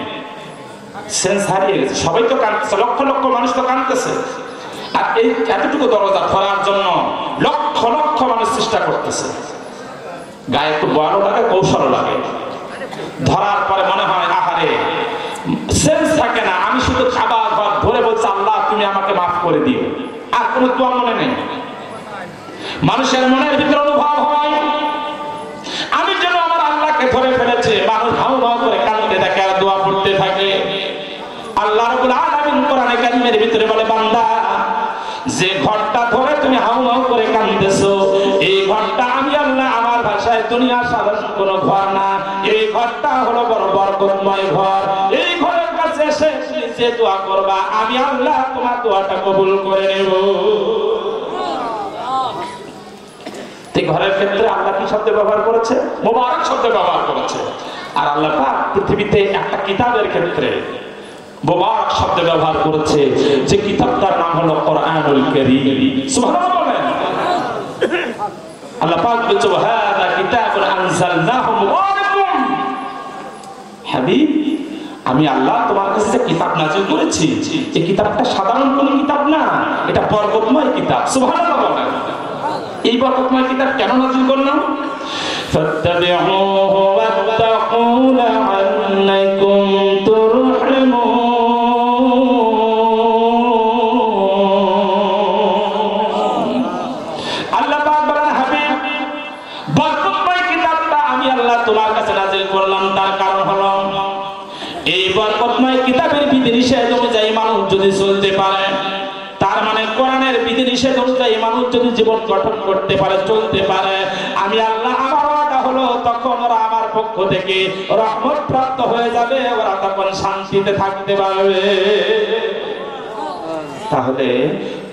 সেন্স হারিয়ে গেছে। সবাই তো কাঁদতেছে, লক্ষ লক্ষ মানুষ তো কাঁদতেছে, আর এই এতটুকু দরজা ধরার জন্য লক্ষ লক্ষ মানুষ চেষ্টা করতেছে। গায়ে একটু বয়ারও লাগে, কৌশলও লাগে। ধরার পরে মনে হয় আহারে, সেন্স থাকে না। আমি শুধু কাবা ঘর ধরে বলছি, আল্লাহ তুমি আমাকে মাফ করে দিও, আর কোনো দোয়া মনে নেই। মানুষের মনের ভিতরে অনুভব হয় আমি যেন আমার আল্লাহকে ধরে ফেলেছে। মানুষ হাউ হাউ করে কাঁদতে থাকে আর দোয়া পড়তে থাকে। আল্লাহ রাব্বুল আলামিন কোরআনে কারীমের ভিতরে বলে, বান্দা যে ঘরটা ধরে তুমি হাউ হাউ করে কাঁদতেছো, এই ঘরটা আমি আল্লাহ আমার ভাষায় দুনিয়ার সাধারণ কোনো ঘর না। এই ঘরটা হলো বড় বরকতময় ঘর। এই ঘরের কাছে এসে তুমি যে দোয়া করবা, আমি আল্লাহ তোমার দোয়াটা কবুল করে নেব। ঘরের ক্ষেত্রে আল্লাহ কি শব্দ ব্যবহার করেছে? মুবারক শব্দ ব্যবহার করেছে। আর আল্লাহ পাক পৃথিবীতে একটা কিতাবের ক্ষেত্রে মুবারক শব্দ ব্যবহার করেছে, যে কিতাবটার নাম হলো কোরআনুল কারীম। সুবহানাল্লাহ বলেন। আল্লাহ পাক বলেছে, হাযা কিতাবুন আনজালনাহু মুবারাকুন। হাবিব, আমি আল্লাহ তোমার কাছে যে কিতাব নাযিল করেছি, এই কিতাবটা সাধারণ কোনো কিতাব না, এটা বরকতময় কিতাব। সুবহানাল্লাহ বলেন। এই বরকতময় কিতাব কেন নাযিল করলাম? ফাত্তাবিউহু ওয়াত্তাকু লাআল্লাকুম তুরহামুন। আল্লাহ পাক বলেন, হাবিব, বরকতময় কিতাবটা আমি আল্লাহ তোমার কাছে নাযিল করলাম, তার কারণ হলো এই বরকতময় কিতাবের বিধিনিষেধ অনুযায়ী মানুষ যদি চলতে পারে, তার মানে কোরআনের বিধিনিষেধ অনুযায়ী মানুষ যদি জীবন গঠন করতে পারে, চলতে পারে, আমি আল্লাহ আমার ওয়াদা হলো তখন ওরা আমার পক্ষ থেকে রহমত প্রাপ্ত হয়ে যাবে, ওরা তখন শান্তিতে থাকতে পারবে। তাহলে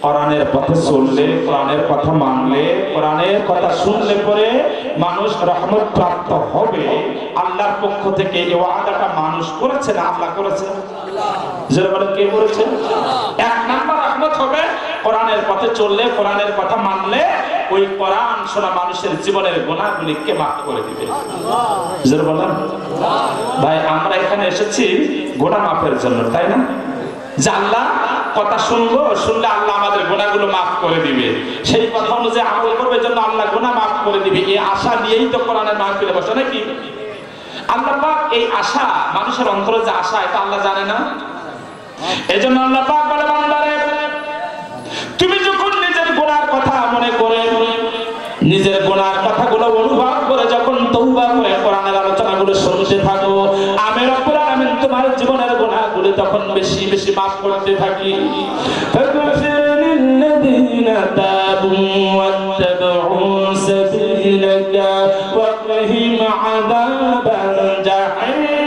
কোরআনের পথে চললে, কোরআনের কথা মানলে, কোরআনের কথা শুনলে পরে মানুষ রহমত প্রাপ্ত হবে। আল্লাহর পক্ষ থেকে এই ওয়াদাটা মানুষ করেছে না আল্লাহ করেছে? যারা বলেন কে করেছে? এক নাম্বার রহমত হবে কোরআনের পথে চললে, কোরআনের কথা মানলে ওই কোরআন শোনা মানুষের জীবনের গুনাহগুলিকে মাফ করে দিবে। যারা বলেন ভাই, আমরা এখানে এসেছি গুনাহ মাফের জন্য, তাই না? যে আল্লাহ কথা শুনবো, শুনলে আল্লাহ আমাদের গুনাহগুলো মাফ করে দিবে, সেই কথা অনুযায়ী আমল করবে জন্য আল্লাহ গুনাহ মাফ করে দিবে, এই আশা নিয়েই তো কোরআনের মাহফিলে বসে নাকি? আল্লাহ পাক এই আশা, মানুষের অন্তরে যে আশা, এটা আল্লাহ জানে না? এজন্য আল্লাহ পাক বলে, বান্দারে তুমি যখন নিজের গুনাহর কথা মনে করে, নিজের গুনাহর কথাগুলো অনুভব করে যখন তওবা করে কোরআনের আলোচনাগুলো শুনতে থাকো, আমি রব্বুল আলামিন তোমার জীবনের গুনাহগুলো তখন বেশি বেশি মাফ করতে থাকি। ফাগফির লিল্লাযীনা তাবু لكم واتبعوا سبيلك وقهم عذاب الجحيم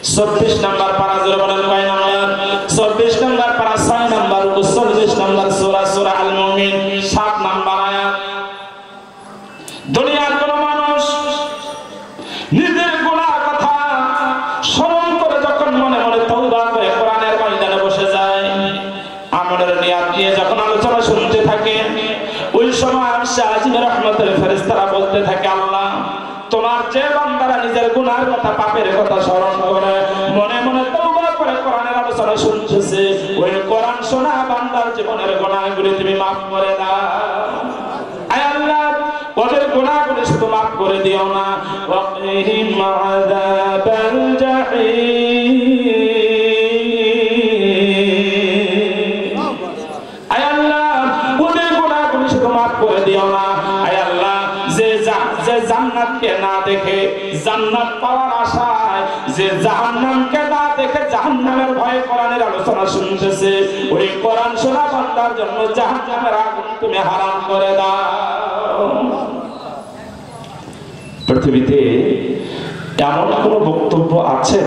24 নম্বর পারা জোরে বলেন কয় নম্বর 24 নম্বর পারা 6 নম্বর 39 নম্বর সূরা আল মুমিন 7 নম্বর আয়াত দুনিয়ার কোন মানুষ নিজের গুনার কথা স্মরণ করে যখন মনে মনে তওবা করে কোরআনের ময়দানে বসে যায় আমলের নিয়ত নিয়ে যখন আলোচনা শুনতে থাকে ওই সময় আরশে-আজিমের রহমতের ফেরেশতারা বলতে থাকে আল্লাহ তোমার যে বান্দারা নিজের গুনার কথা পাপের কথা স্মরণ করে মনে মনে তওবা করে কোরআনের আলোচনা শুনতেছে ওই কোরআন শোনা বান্দার জীবনের গুনাহগুলো তুমি maaf করে দাও আয় আল্লাহ ওদের গুনাহগুলো শুধু maaf করে দিও না ওয়াকিহিম আযাবাল জাহিম আয় আল্লাহ ওদের গুনাহগুলো শুধু maaf করে দিও না আয় আল্লাহ যে জান্নাতকে না দেখে জান্নাত পাওয়ার আশায় যে জাহান্নামকে না দেখে জাহান্নামের ভয়ে কোরআনের আলোচনা শুনতেছে ওই কোরআন শোনা বান্দার জন্য জাহান্নামের আগুন তুমি হারাম করে দাও পৃথিবীতে এমন কোন বক্তব্য আছে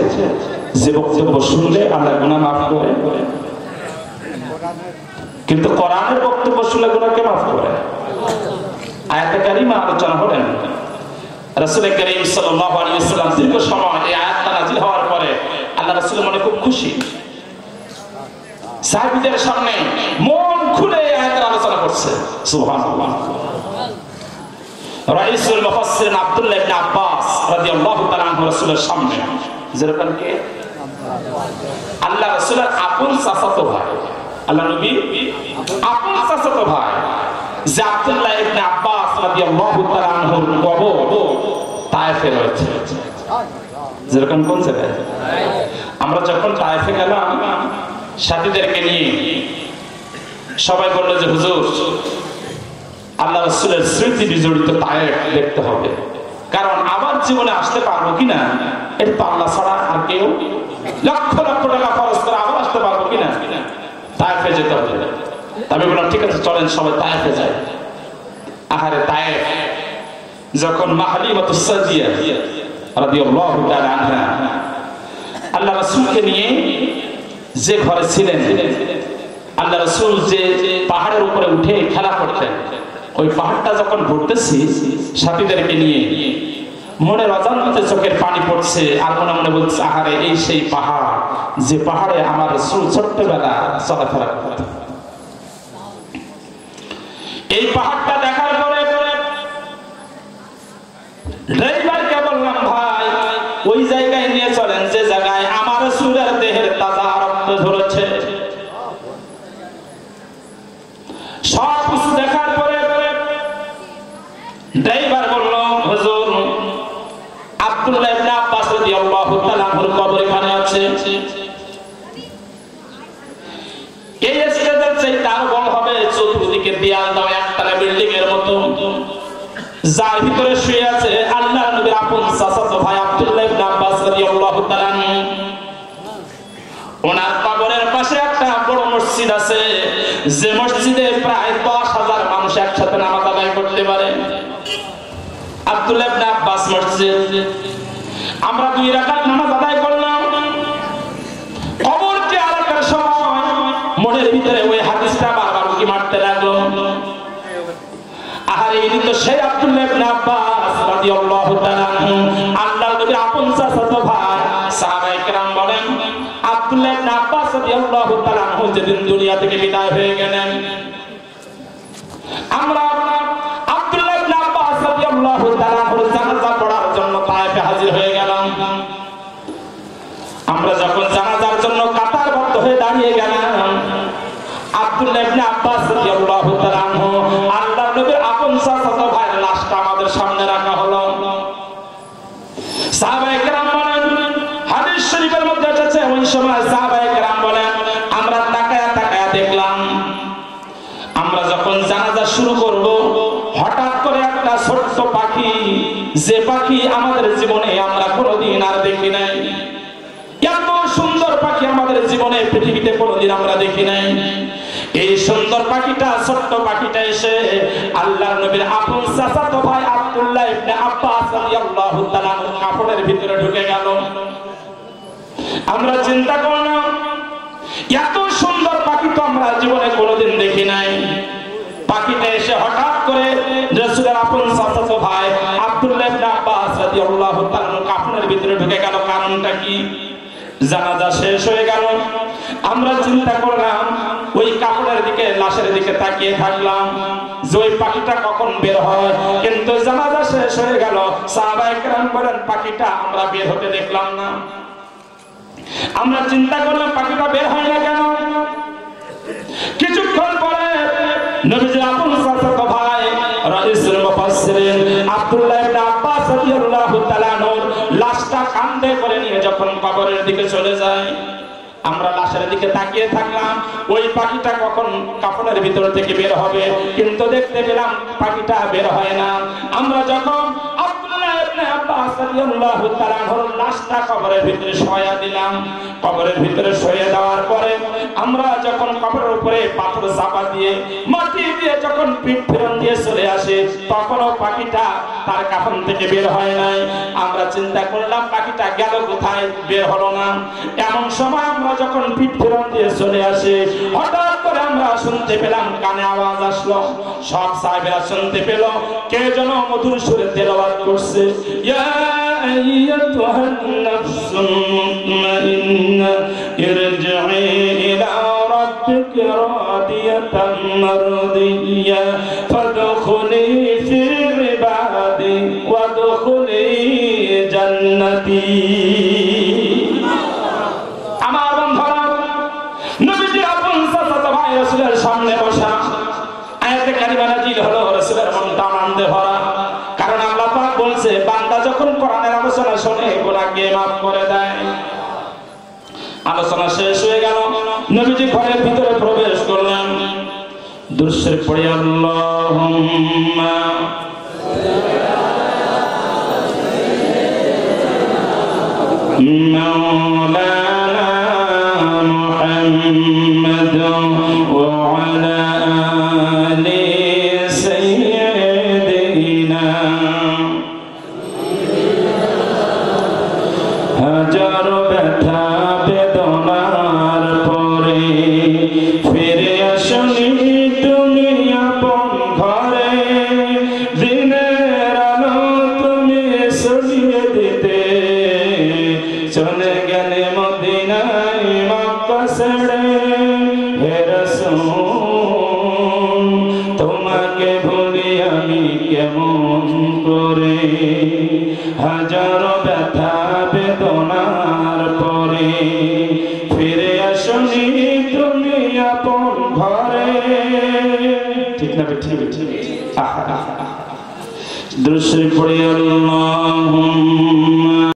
যে বক্তব্য শুনলে আল্লাহ গুনাহ maaf করে কিন্তু কোরআনের বক্তব্য শুনলে গুনাহকে maaf করে আয়াতে কারিমা আলোচনা হলেন রাসূল করিম সাল্লাল্লাহু আলাইহি ওয়াসাল্লাম দীর্ঘ সময় এই আয়াতটা নাযিল হওয়ার পরে আল্লাহ রাসূল মনে খুব খুশি সাহাবীদের সামনে মন খুলে এই আয়াতের আলোচনা করছে সুবহানাল্লাহ রাইসুল মুফাসসিরিন আব্দুল্লাহ ইবনে আব্বাস রাদিয়াল্লাহু তাআলা আনহু রাসূলের সামনে যেরকম কে আল্লাহ রাসূলের আপন চাচাতো ভাই আল্লাহ নবী আপন চাচাতো ভাই যে আব্দুল্লাহ ইবনে আব্বাস রাদিয়াল্লাহু তাআলা আনহুর কবর তায়েফে রয়েছে যেরকম কোন জায়গায় আমরা যখন তায়েফে গেলাম সাথীদেরকে নিয়ে সবাই বলল যে হুজুর আল্লাহ রাসূলের স্মৃতি বিজড়িত তায়েফ দেখতে হবে কারণ আবার জীবনে আসতে পারবো কিনা এটা তো আল্লাহ ছাড়া আর কেউ লক্ষ লক্ষ টাকা খরচ করে আবার আসতে পারবো কিনা তায়েফে যেতে হবে আমি বললাম ঠিক আছে চলেন সবাই তায়েফে যাই আহারে তায়েফ যখন মাহলিমাতুস সাদিয়া রাদিয়াল্লাহু তাআলা আনহা আল্লাহ রাসূলকে নিয়ে যে ঘরে ছিলেন আল্লাহ রাসূল যে পাহাড়ের উপরে উঠে খেলা করতেন ওই পাহাড়টা যখন ঘুরতেছি সাথীদেরকে নিয়ে মনে অজান্তে চোখের পানি পড়ছে আর মনে মনে বলছে আহারে এই সেই পাহাড় যে পাহাড়ে আমার রাসূল ছোট্টবেলা চলাফেরা করতেন এই পাহাড়টা দেখার পরে ড্রাইভারকে বললাম ভাই ওই জায়গায় নিয়ে চলেন যে জায়গায় আমার রাসূলের দেহের তাজা রক্ত ঝরেছে সব কিছু দেখার পরে ড্রাইভার বলল হুজুর আব্দুল্লাহ ইবনে আব্বাস রাদিয়াল্লাহু তাআলা আনহুর কবর এখানে আছে এই স্টেজের চাইতে আরো বড় হবে চতুর্দিকে দেয়াল দাও একতলা বিল্ডিং এর মতো যার ভিতরে শুয়ে আছে আল্লাহর নবীর আপন চাচাতো ভাই আব্দুল্লাহ ইবনে আব্বাস রাদিয়াল্লাহু তাআলা ওনার কবরের পাশে একটা বড় মসজিদ আছে যে মসজিদে প্রায় 10,000 মানুষ একসাথে নামাজ আদায় করতে পারে আব্দুল্লাহ ইবনে আব্বাস মসজিদ আমরা 2 রাকাত নামাজ আদায় করলাম কবরকে আলাদার সময় মনের ভিতরে ওই হাদিসটা বারবার উকি মারতে লাগলো আহারে ইনি তো সেই আব্দুল্লাহ ইবনে আব্বাস রাদিয়াল্লাহু তাআলা আনহু আল্লাহর নবীর আপন চাচাতো ভাই সাহাবায়ে কেরাম বলেন আব্দুল্লাহ ইবনে আব্বাস রাদিয়াল্লাহু তাআলা আনহু যেদিন দুনিয়া থেকে বিদায় হয়ে গেলেন আমরা আব্দুল্লাহ ইবনে আব্বাস রাদিয়াল্লাহু তাআলা আনহুর জানাজা পড়ার জন্য তায়েফে হাজির হয়ে গেলাম আমরা যখন জানাজার জন্য কাতারবদ্ধ হয়ে দাঁড়িয়ে গেলাম আব্দুল্লাহ ইবনে আব্বাস রাদিয়াল্লাহু তাআলা আনহু আল্লাহর নবীর আপন চাচাতো ভাইয়ের লাশটা আমাদের সামনে রাখা হলো সাহাবায়ে কেরাম বলেন হাদিস শরীফের মধ্যে এসেছে ওই সময় সাহাবায়ে কেরাম বলেন আমরা তাকায়া তাকায়া দেখলাম আমরা যখন জানাজা শুরু করব হঠাৎ করে একটা ছোট্ট পাখি যে পাখি আমাদের জীবনে আমরা কোনোদিন আর দেখি নাই এত জীবনে পৃথিবীতে কোনোদিন আমরা দেখি নাই। এই সুন্দর পাখিটা, ছোট্ট পাখিটা এসে আল্লাহর নবীর আপন চাচাতো ভাই আব্দুল্লাহ ইবনে আব্বাস রাদিয়াল্লাহু তাআলা কাপড়ের ভিতরে ঢুকে গেল। আমরা চিন্তা করলাম এত সুন্দর পাখি তো আমরা জীবনে কোনোদিন দেখি নাই। পাখিটা এসে হঠাৎ করে রাসূলের আপন চাচাতো ভাই আব্দুল্লাহ ইবনে আব্বাস রাদিয়াল্লাহু তাআলা কাপড়ের ভিতরে ঢুকে গেল। কারণটা কি? জানাজা শেষ হয়ে গেল। আমরা চিন্তা করলাম, ওই কাপড়ের দিকে, লাশের দিকে তাকিয়ে থাকলাম যে ওই পাখিটা কখন বের হয়, কিন্তু জানাজা শেষ হয়ে গেল। সাহাবায়ে কেরাম বলেন পাখিটা আমরা বের হতে দেখলাম না। আমরা চিন্তা করলাম পাখিটা বের হয় না কেন? কিছুক্ষণ পরে নবীজির আপন চাচাতো ভাই রাইসুল মুফাসসিরিন আব্দুল্লাহ ইবনে আব্বাস রাদিয়াল্লাহু তাআলা নূর লাশটা কাঁধে করে নিয়ে যখন কবরের দিকে চলে যায়, আমরা লাশের দিকে তাকিয়ে থাকলাম ওই পাখিটা কখন কাপড়ের ভিতর থেকে বের হবে, কিন্তু দেখতে পেলাম পাখিটা বের হয় না। আমরা যখন আব্দুল্লাহ ইবনে আব্বাস রাদিয়াল্লাহু তাআলা নূর লাশটা কবরের ভিতরে শোয়া দিলাম, কবরের ভিতরে শুয়ে দেওয়ার পরে আমরা যখন কবরের উপরে পাথর চাপা দিয়ে মাটি দিয়ে যখন পিঠ ফেরন দিয়ে চলে আসে, তখনও পাখিটা তার কাফন থেকে বের হয় নাই। আমরা চিন্তা করলাম পাখিটা গেল কোথায়, বের হলো না। এমন সময় আমরা যখন পিঠ ফেরন দিয়ে চলে আসে, হঠাৎ করে আমরা শুনতে পেলাম, কানে আওয়াজ আসলো। সব সাহাবীরা শুনতে পেল কে যেন মধুর সুরে তেলাওয়াত করছে, ইয়া আইয়াতুহান নাফসুল মুতমাইন্না ইরজি'i ইলা রাব্বিকা রাদিয়াতাম মারদিয়্যা ফাদখুলি ফি ইবাদি ওয়াদখুলি জান্নাতি। আমার বন্ধুরা, নবীজি আপন চাচাতো ভাই রাসূলের সামনে বসা, আয়াতে কারিমা নাযিল হলো, রাসূলের মনটা আনন্দে ভরা। কারণ আল্লাহ পাক বলছে বান্দা যখন কোরআনের আলোচনা শুনে গুনাহকে মাফ করে দেয়। আলোচনা শেষ হয়ে গেল, নবীজি ঘরের ভিতরে প্রবেশ করলেন। দুরূদ পড়ে আল্লাহুম্মা মাওলানা মুহাম্মাদ ওয়া আলা আলি সাইয়্যিদিনা হাজার ব্যথা বেদনার পরে ফিরে আসনি তুমি আপন ঘরে, দিনের আলো তুমি ছড়িয়ে দিতে চলে গেলে মদিনায় মক্কা ছেড়ে। হে রাসূল তোমাকে ভুলি আমি কেমন করে, হাজার ব্যথা বেদনার পরে ফিরে আসনি তুমি আপন ঘরে। ঠিক না? ঠিক ঠিক। দুরূদ পড়ে আল্লাহুম্মা